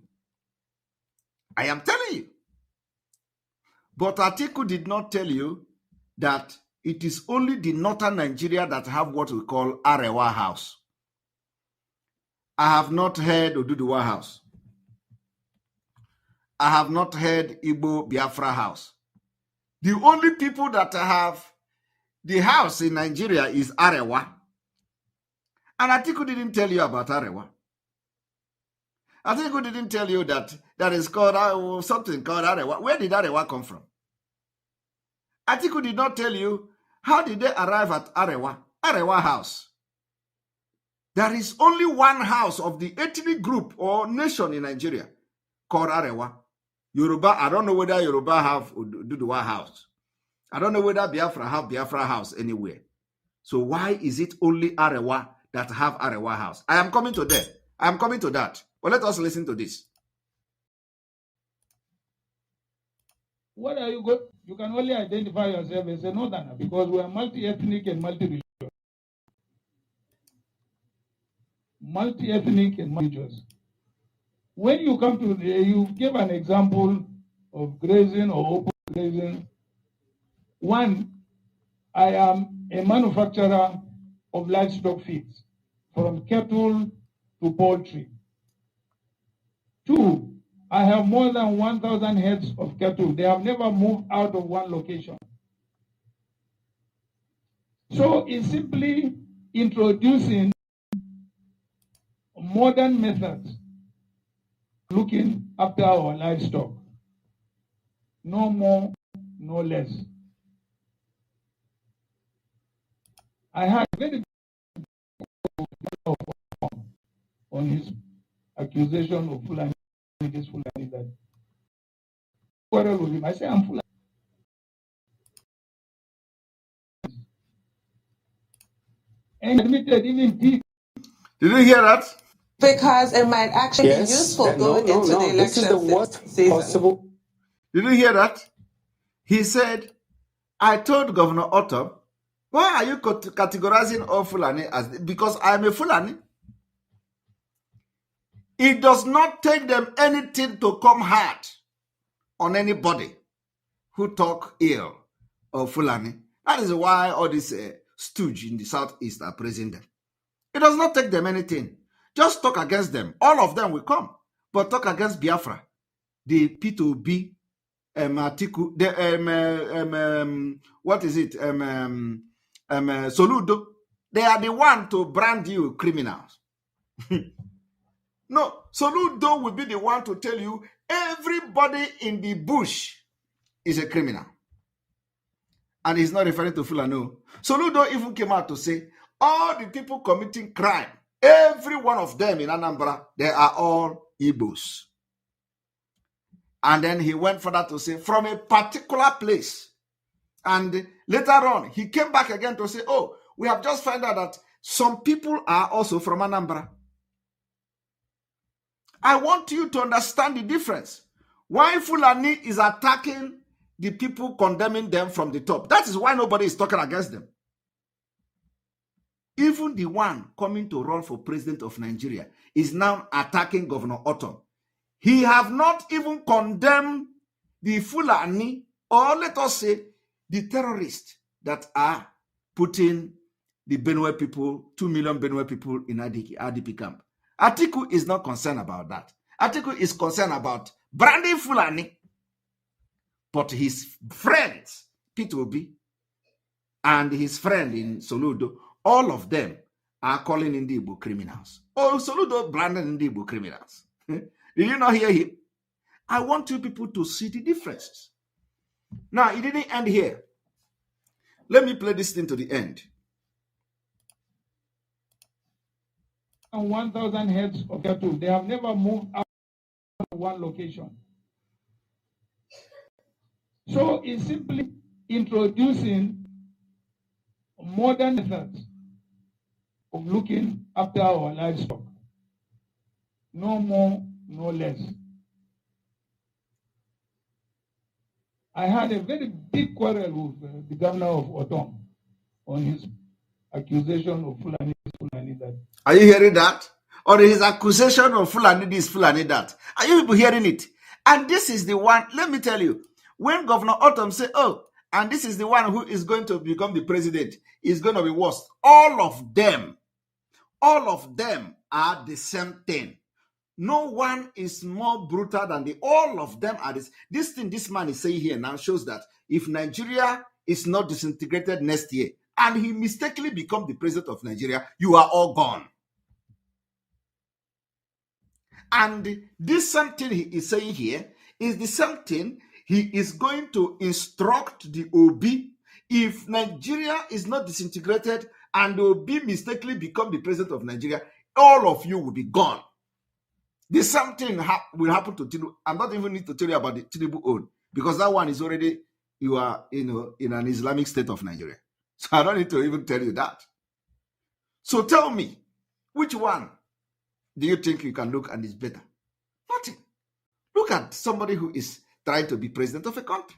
[SPEAKER 1] I am telling you. But Atiku did not tell you that it is only the northern Nigeria that have what we call Arewa House. I have not heard Oduduwa House. I have not heard Igbo Biafra House. The only people that have The house in Nigeria is Arewa. And Atiku didn't tell you about Arewa. Atiku didn't tell you that is called something called Arewa. Where did Arewa come from? Atiku did not tell you how did they arrive at Arewa house. There is only one house of the ethnic group or nation in Nigeria called Arewa. Yoruba, I don't know whether Yoruba have Duduwa house. I don't know whether Biafra have Biafra house anywhere. So why is it only Arewa that have Arewa house? I am coming to that. I am coming to that. But let us listen to this.
[SPEAKER 4] What are you going? You can only identify yourself as a northerner because we are multi-ethnic and multi-religious. Multi-ethnic and religious. When you come to, you give an example of grazing or open grazing. One, I am a manufacturer of livestock feeds, from cattle to poultry. Two, I have more than 1,000 heads of cattle. They have never moved out of one location. So it's simply introducing modern methods looking after our livestock. No more, no less. I had very on his accusation of Fulani, this Fulani that quarrel with him. I say I'm Fulani. And admitted even deep.
[SPEAKER 1] Did you hear that?
[SPEAKER 5] Because it might actually be useful going into the election
[SPEAKER 6] This is the worst
[SPEAKER 5] season.
[SPEAKER 6] possible.
[SPEAKER 1] Did you hear that? He said, I told Governor Otto, why are you categorizing all Fulani as, because I'm a Fulani? It does not take them anything to come hard on anybody who talk ill of Fulani. That is why all these stooge in the southeast are praising them. It does not take them anything. Just talk against them. All of them will come. But talk against Biafra, the P2B, Atiku, what is it? Soludo. They are the one to brand you criminals. No, Soludo will be the one to tell you everybody in the bush is a criminal. And he's not referring to Fulani. Soludo even came out to say, all the people committing crime, every one of them in Anambra, they are all Igbos. And then he went further to say, from a particular place. And later on, he came back again to say, oh, we have just found out that some people are also from Anambra. I want you to understand the difference. Why Fulani is attacking the people, condemning them from the top. That is why nobody is talking against them. Even the one coming to run for president of Nigeria is now attacking Governor Otto. He have not even condemned the Fulani, or let us say, the terrorists that are putting the Benue people, 2 million Benue people in RDP camp. Atiku is not concerned about that. Atiku is concerned about branding Fulani. But his friends, P2B, and his friend in Soludo, all of them are calling Igbo criminals. Oh, Soludo branded Igbo criminals. Did you not hear him? I want you people to see the differences. Now, it didn't end here. Let me play this thing to the end.
[SPEAKER 4] 1,000 heads of cattle. They have never moved out of one location. So it's simply introducing modern methods of looking after our livestock. No more, no less. I had a very big quarrel with the governor of Otom on his accusation of Fulani that.
[SPEAKER 1] Are you hearing that? Or his accusation of Fulani this, Fulani that. Are you people hearing it? And this is the one, let me tell you, when Governor Otom said, oh, and this is the one who is going to become the president, is going to be worse. All of them are the same thing. No one is more brutal than all of them are this. This thing this man is saying here now shows that if Nigeria is not disintegrated next year, and he mistakenly become the president of Nigeria, you are all gone. And this same thing he is saying here is the same thing he is going to instruct the OB. If Nigeria is not disintegrated and the OB mistakenly become the president of Nigeria, all of you will be gone. The same thing will happen to Tinubu. I'm not even need to tell you about the Tinubu own, because that one is already, you are, in an Islamic state of Nigeria. So I don't need to even tell you that. So tell me, which one do you think you can look and is better? Nothing. Look at somebody who is trying to be president of a country.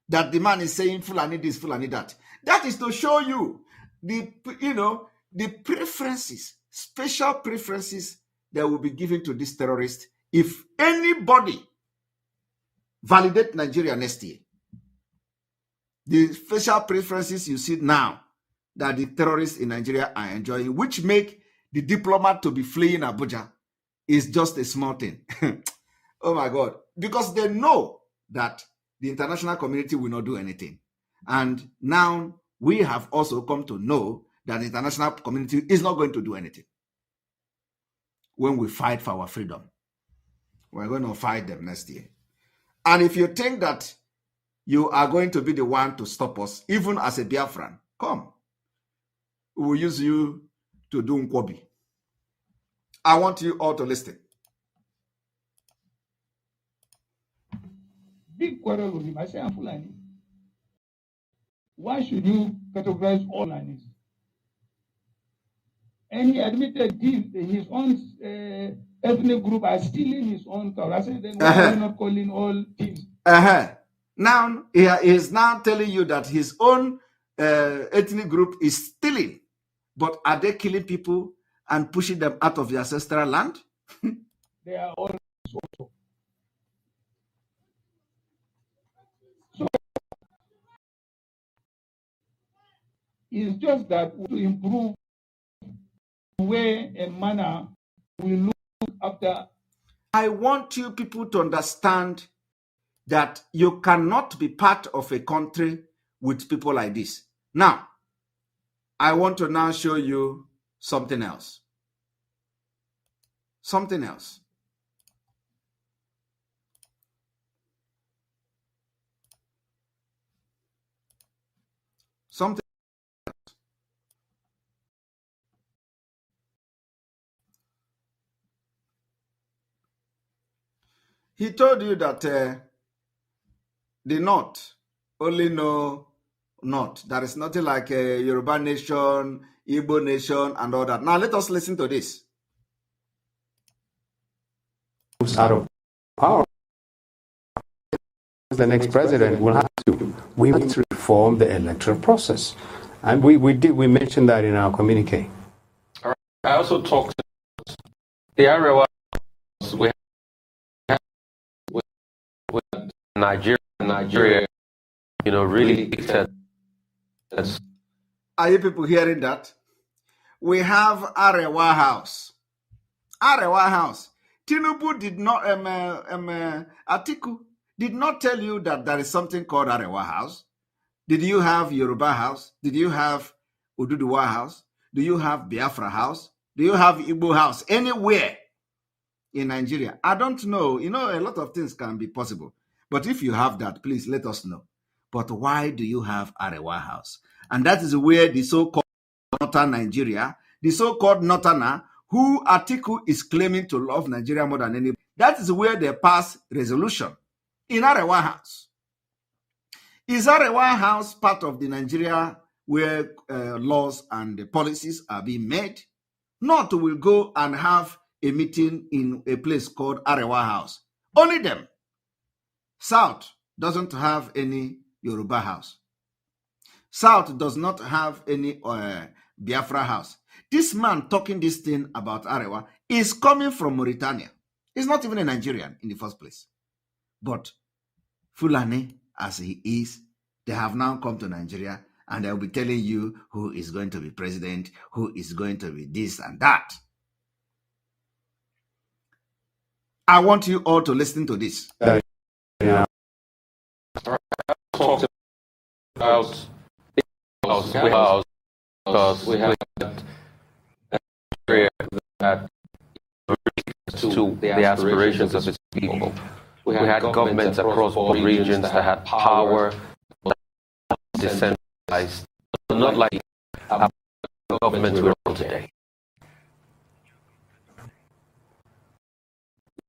[SPEAKER 1] That the man is saying Fulani this, Fulani that. That is to show you the preferences, special preferences that will be given to this terrorist if anybody validate Nigeria next year. The special preferences you see now that the terrorists in Nigeria are enjoying, which make the diplomat to be fleeing Abuja, is just a small thing. Oh my God. Because they know that the international community will not do anything. And now we have also come to know that the international community is not going to do anything. When we fight for our freedom, we're going to fight them next year. And if you think that you are going to be the one to stop us, even as a Biafran, come. We will use you to do Nkwobi. I want you all to listen.
[SPEAKER 4] Big quarrel with him. I say, I'm Fulani. Why should you categorize all Fulanis? And he admitted his own ethnic group are stealing his own cow. I said, then why are you not calling all thieves?
[SPEAKER 1] Now, he is now telling you that his own ethnic group is stealing. But are they killing people and pushing them out of the ancestral land?
[SPEAKER 4] They are all also. So it's just that to improve the way a manner we look after.
[SPEAKER 1] I want you people to understand that you cannot be part of a country with people like this. Now, I want to now show you something else. Something else. Something else. He told you that the North only know North. There is nothing like a Yoruba nation, Igbo nation, and all that. Now let us listen to this.
[SPEAKER 6] Out of power, the next president will have to. We need to reform the electoral process, and we mentioned that in our communique.
[SPEAKER 7] All right. I also talked to the Arewa we have with Nigeria, really said.
[SPEAKER 1] Are you people hearing that? We have Arewa House. Arewa House. Tinubu did not, Atiku did not tell you that there is something called Arewa House. Did you have Yoruba House? Did you have Ududuwa House? Do you have Biafra House? Do you have Igbo House? Anywhere in Nigeria? I don't know. A lot of things can be possible. But if you have that, please let us know. But why do you have Arewa House? And that is where the so-called Northern Nigeria, the so-called Northerner, who Atiku is claiming to love Nigeria more than anybody, that is where they pass resolution in Arewa House. Is Arewa House part of the Nigeria where laws and the policies are being made? North will go and have a meeting in a place called Arewa House. Only them. South doesn't have any Yoruba House. South does not have any Biafra House. This man talking this thing about Arewa is coming from Mauritania. He's not even a Nigerian in the first place. But Fulani, as he is, they have now come to Nigeria and they'll be telling you who is going to be president, who is going to be this and that. I want you all to listen to this.
[SPEAKER 7] about the house because we had an area that to the aspirations of its people. We had governments across both regions that had power, decentralized, not like our government we're on today.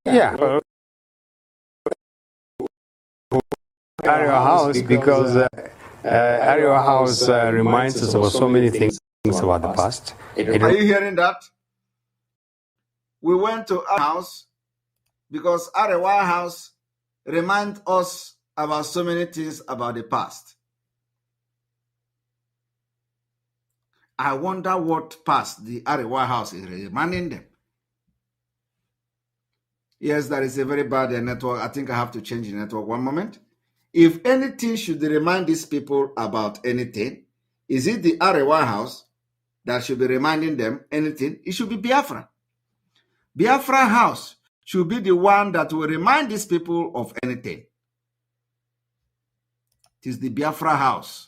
[SPEAKER 6] Yeah. Area House, because Area House reminds us of so many things about the past.
[SPEAKER 1] Are you hearing that? We went to our house because Arewa House reminds us about so many things about the past. I wonder what past the Arewa House is reminding them. Yes, that is a very bad network. I think I have to change the network. One moment. If anything should remind these people about anything, is it the Arewa House that should be reminding them anything? It should be Biafra. Biafra House should be the one that will remind these people of anything. It is the Biafra House.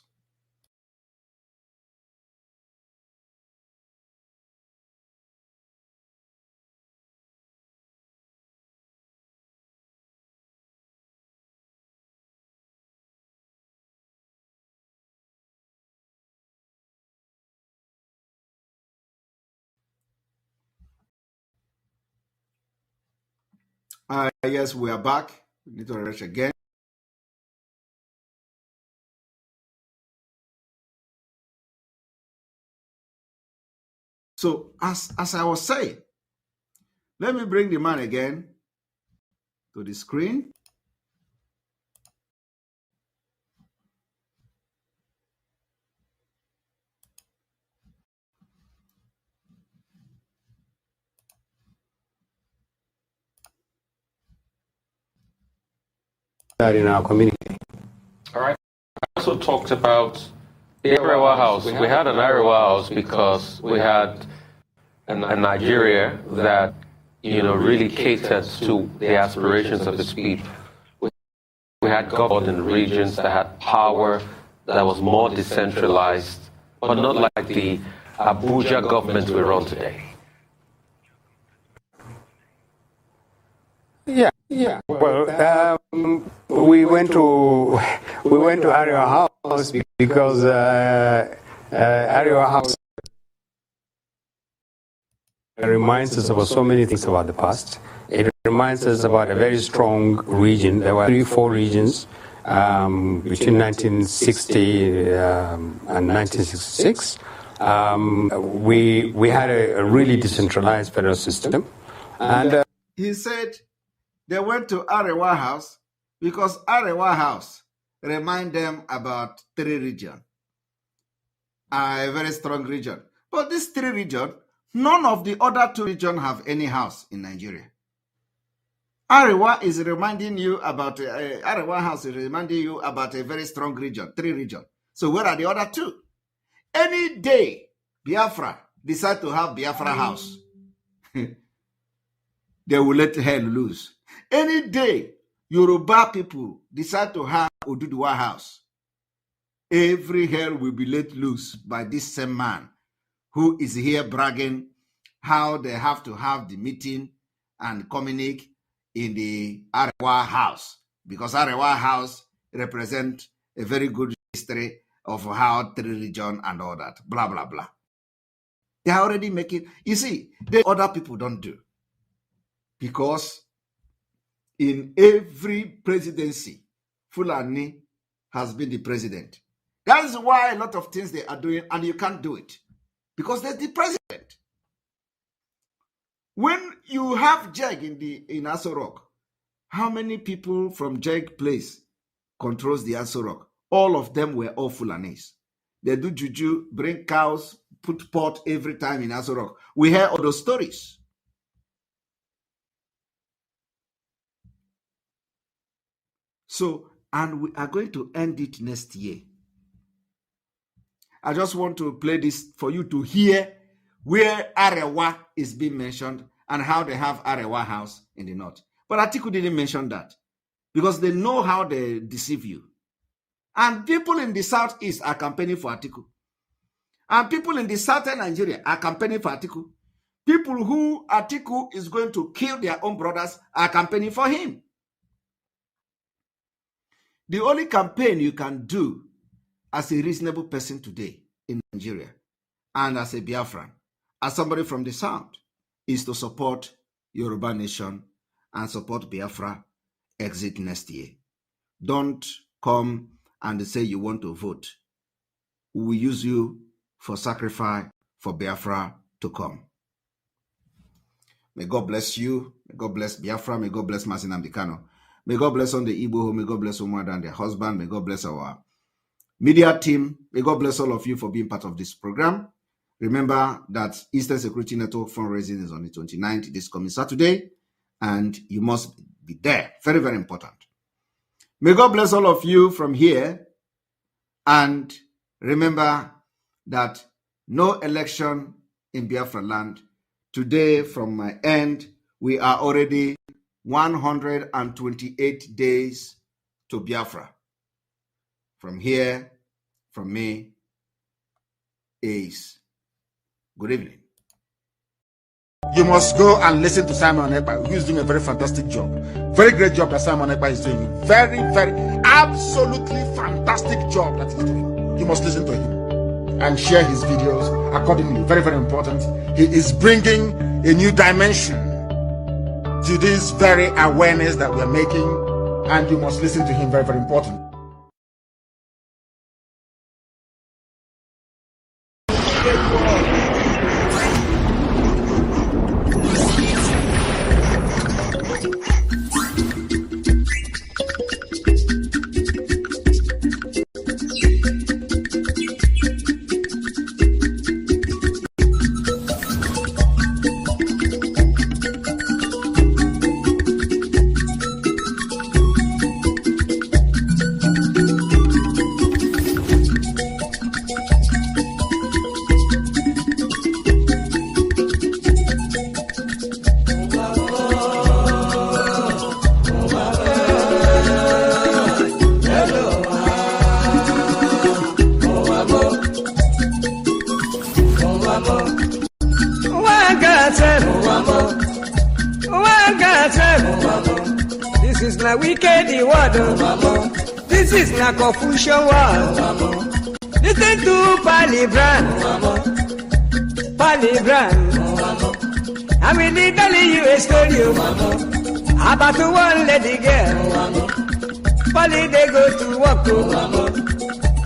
[SPEAKER 1] Yes, we are back. We need to refresh again. So, as I was saying, let me bring the man again to the screen.
[SPEAKER 6] That in our community.
[SPEAKER 7] All right. I also talked about the Arewa House. We had an Arewa House because we had a Nigeria that really catered to the aspirations of its people. We had government in regions that had power, that was more decentralized, but not like the Abuja government we run today.
[SPEAKER 6] Yeah. Well, we went to Area House because Area House reminds us of so many things about the past. It reminds us about a very strong region. There were 3-4 regions between 1960 and 1966. We had a really decentralized federal system, and
[SPEAKER 1] he said they went to Arewa House because Arewa House remind them about 3 regions, a very strong region. But these 3 regions, none of the other 2 regions have any house in Nigeria. Arewa is reminding you about Arewa House is reminding you about a very strong region, 3 regions. So where are the other 2? Any day Biafra decide to have Biafra House, they will let hell loose. Any day Yoruba people decide to have Oduduwa House, every hell will be let loose by this same man who is here bragging how they have to have the meeting and communicate in the Arewa House, because Arewa House represents a very good history of how 3 regions and all that, blah, blah, blah. They are already making, you see, other people don't do. Because in every presidency, Fulani has been the president. That is why a lot of things they are doing, and you can't do it, because they're the president. When you have JEG in Aso Rock, how many people from JEG place controls the Aso Rock? All of them were all Fulanis. They do juju, bring cows, put pot every time in Aso Rock. We hear all those stories. So, and we are going to end it next year. I just want to play this for you to hear where Arewa is being mentioned and how they have Arewa House in the north. But Atiku didn't mention that because they know how they deceive you. And people in the southeast are campaigning for Atiku. And people in the southern Nigeria are campaigning for Atiku. People who Atiku is going to kill their own brothers are campaigning for him. The only campaign you can do as a reasonable person today in Nigeria and as a Biafran, as somebody from the South, is to support Yoruba Nation and support Biafra exit next year. Don't come and say you want to vote. We will use you for sacrifice for Biafra to come. May God bless you. May God bless Biafra. May God bless Masin Ambikano. May God bless on the Igbo. May God bless Umwada and their husband. May God bless our media team. May God bless all of you for being part of this program. Remember that Eastern Security Network fundraising is on the 29th, this coming Saturday, and you must be there. Very, very important. May God bless all of you from here, and remember that no election in Biafra land. Today, from my end, we are already 128 days to Biafra. From here, from me, is good evening.
[SPEAKER 2] You must go and listen to Simon Ekpa, who is doing a very fantastic job. Very great job that Simon Ekpa is doing. Very, very, absolutely fantastic job that he's doing. You must listen to him and share his videos accordingly. Very, very important. He is bringing a new dimension to this very awareness that we're making, and you must listen to him. Very, very important.
[SPEAKER 8] This is na wicked word. This is na confusion word. Listen to Palibran. Palibran. I will tell you a story about one lady girl. Pali they go to work.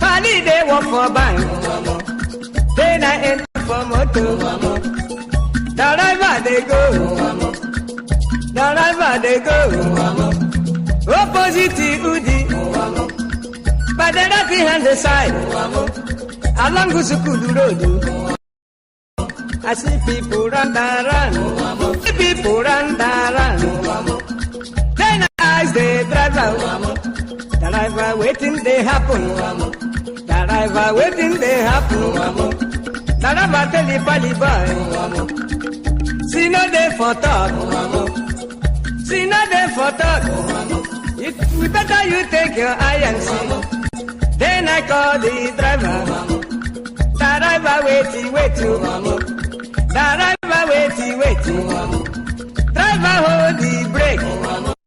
[SPEAKER 8] Pali they work for bank. Then I enter for motor. The driver they go. The driver they go. Opposite Udi. But the right hand the side. Along Gusukudu Road. I see people run around. People run around. Then I ask the driver. The driver waiting they happen. The driver waiting they happen. The driver tell the pali boy. See no day for talk. See no day for talk. We better you take your eye and see. Then I call the driver. The driver waiting. The driver waiting. Driver hold the brake.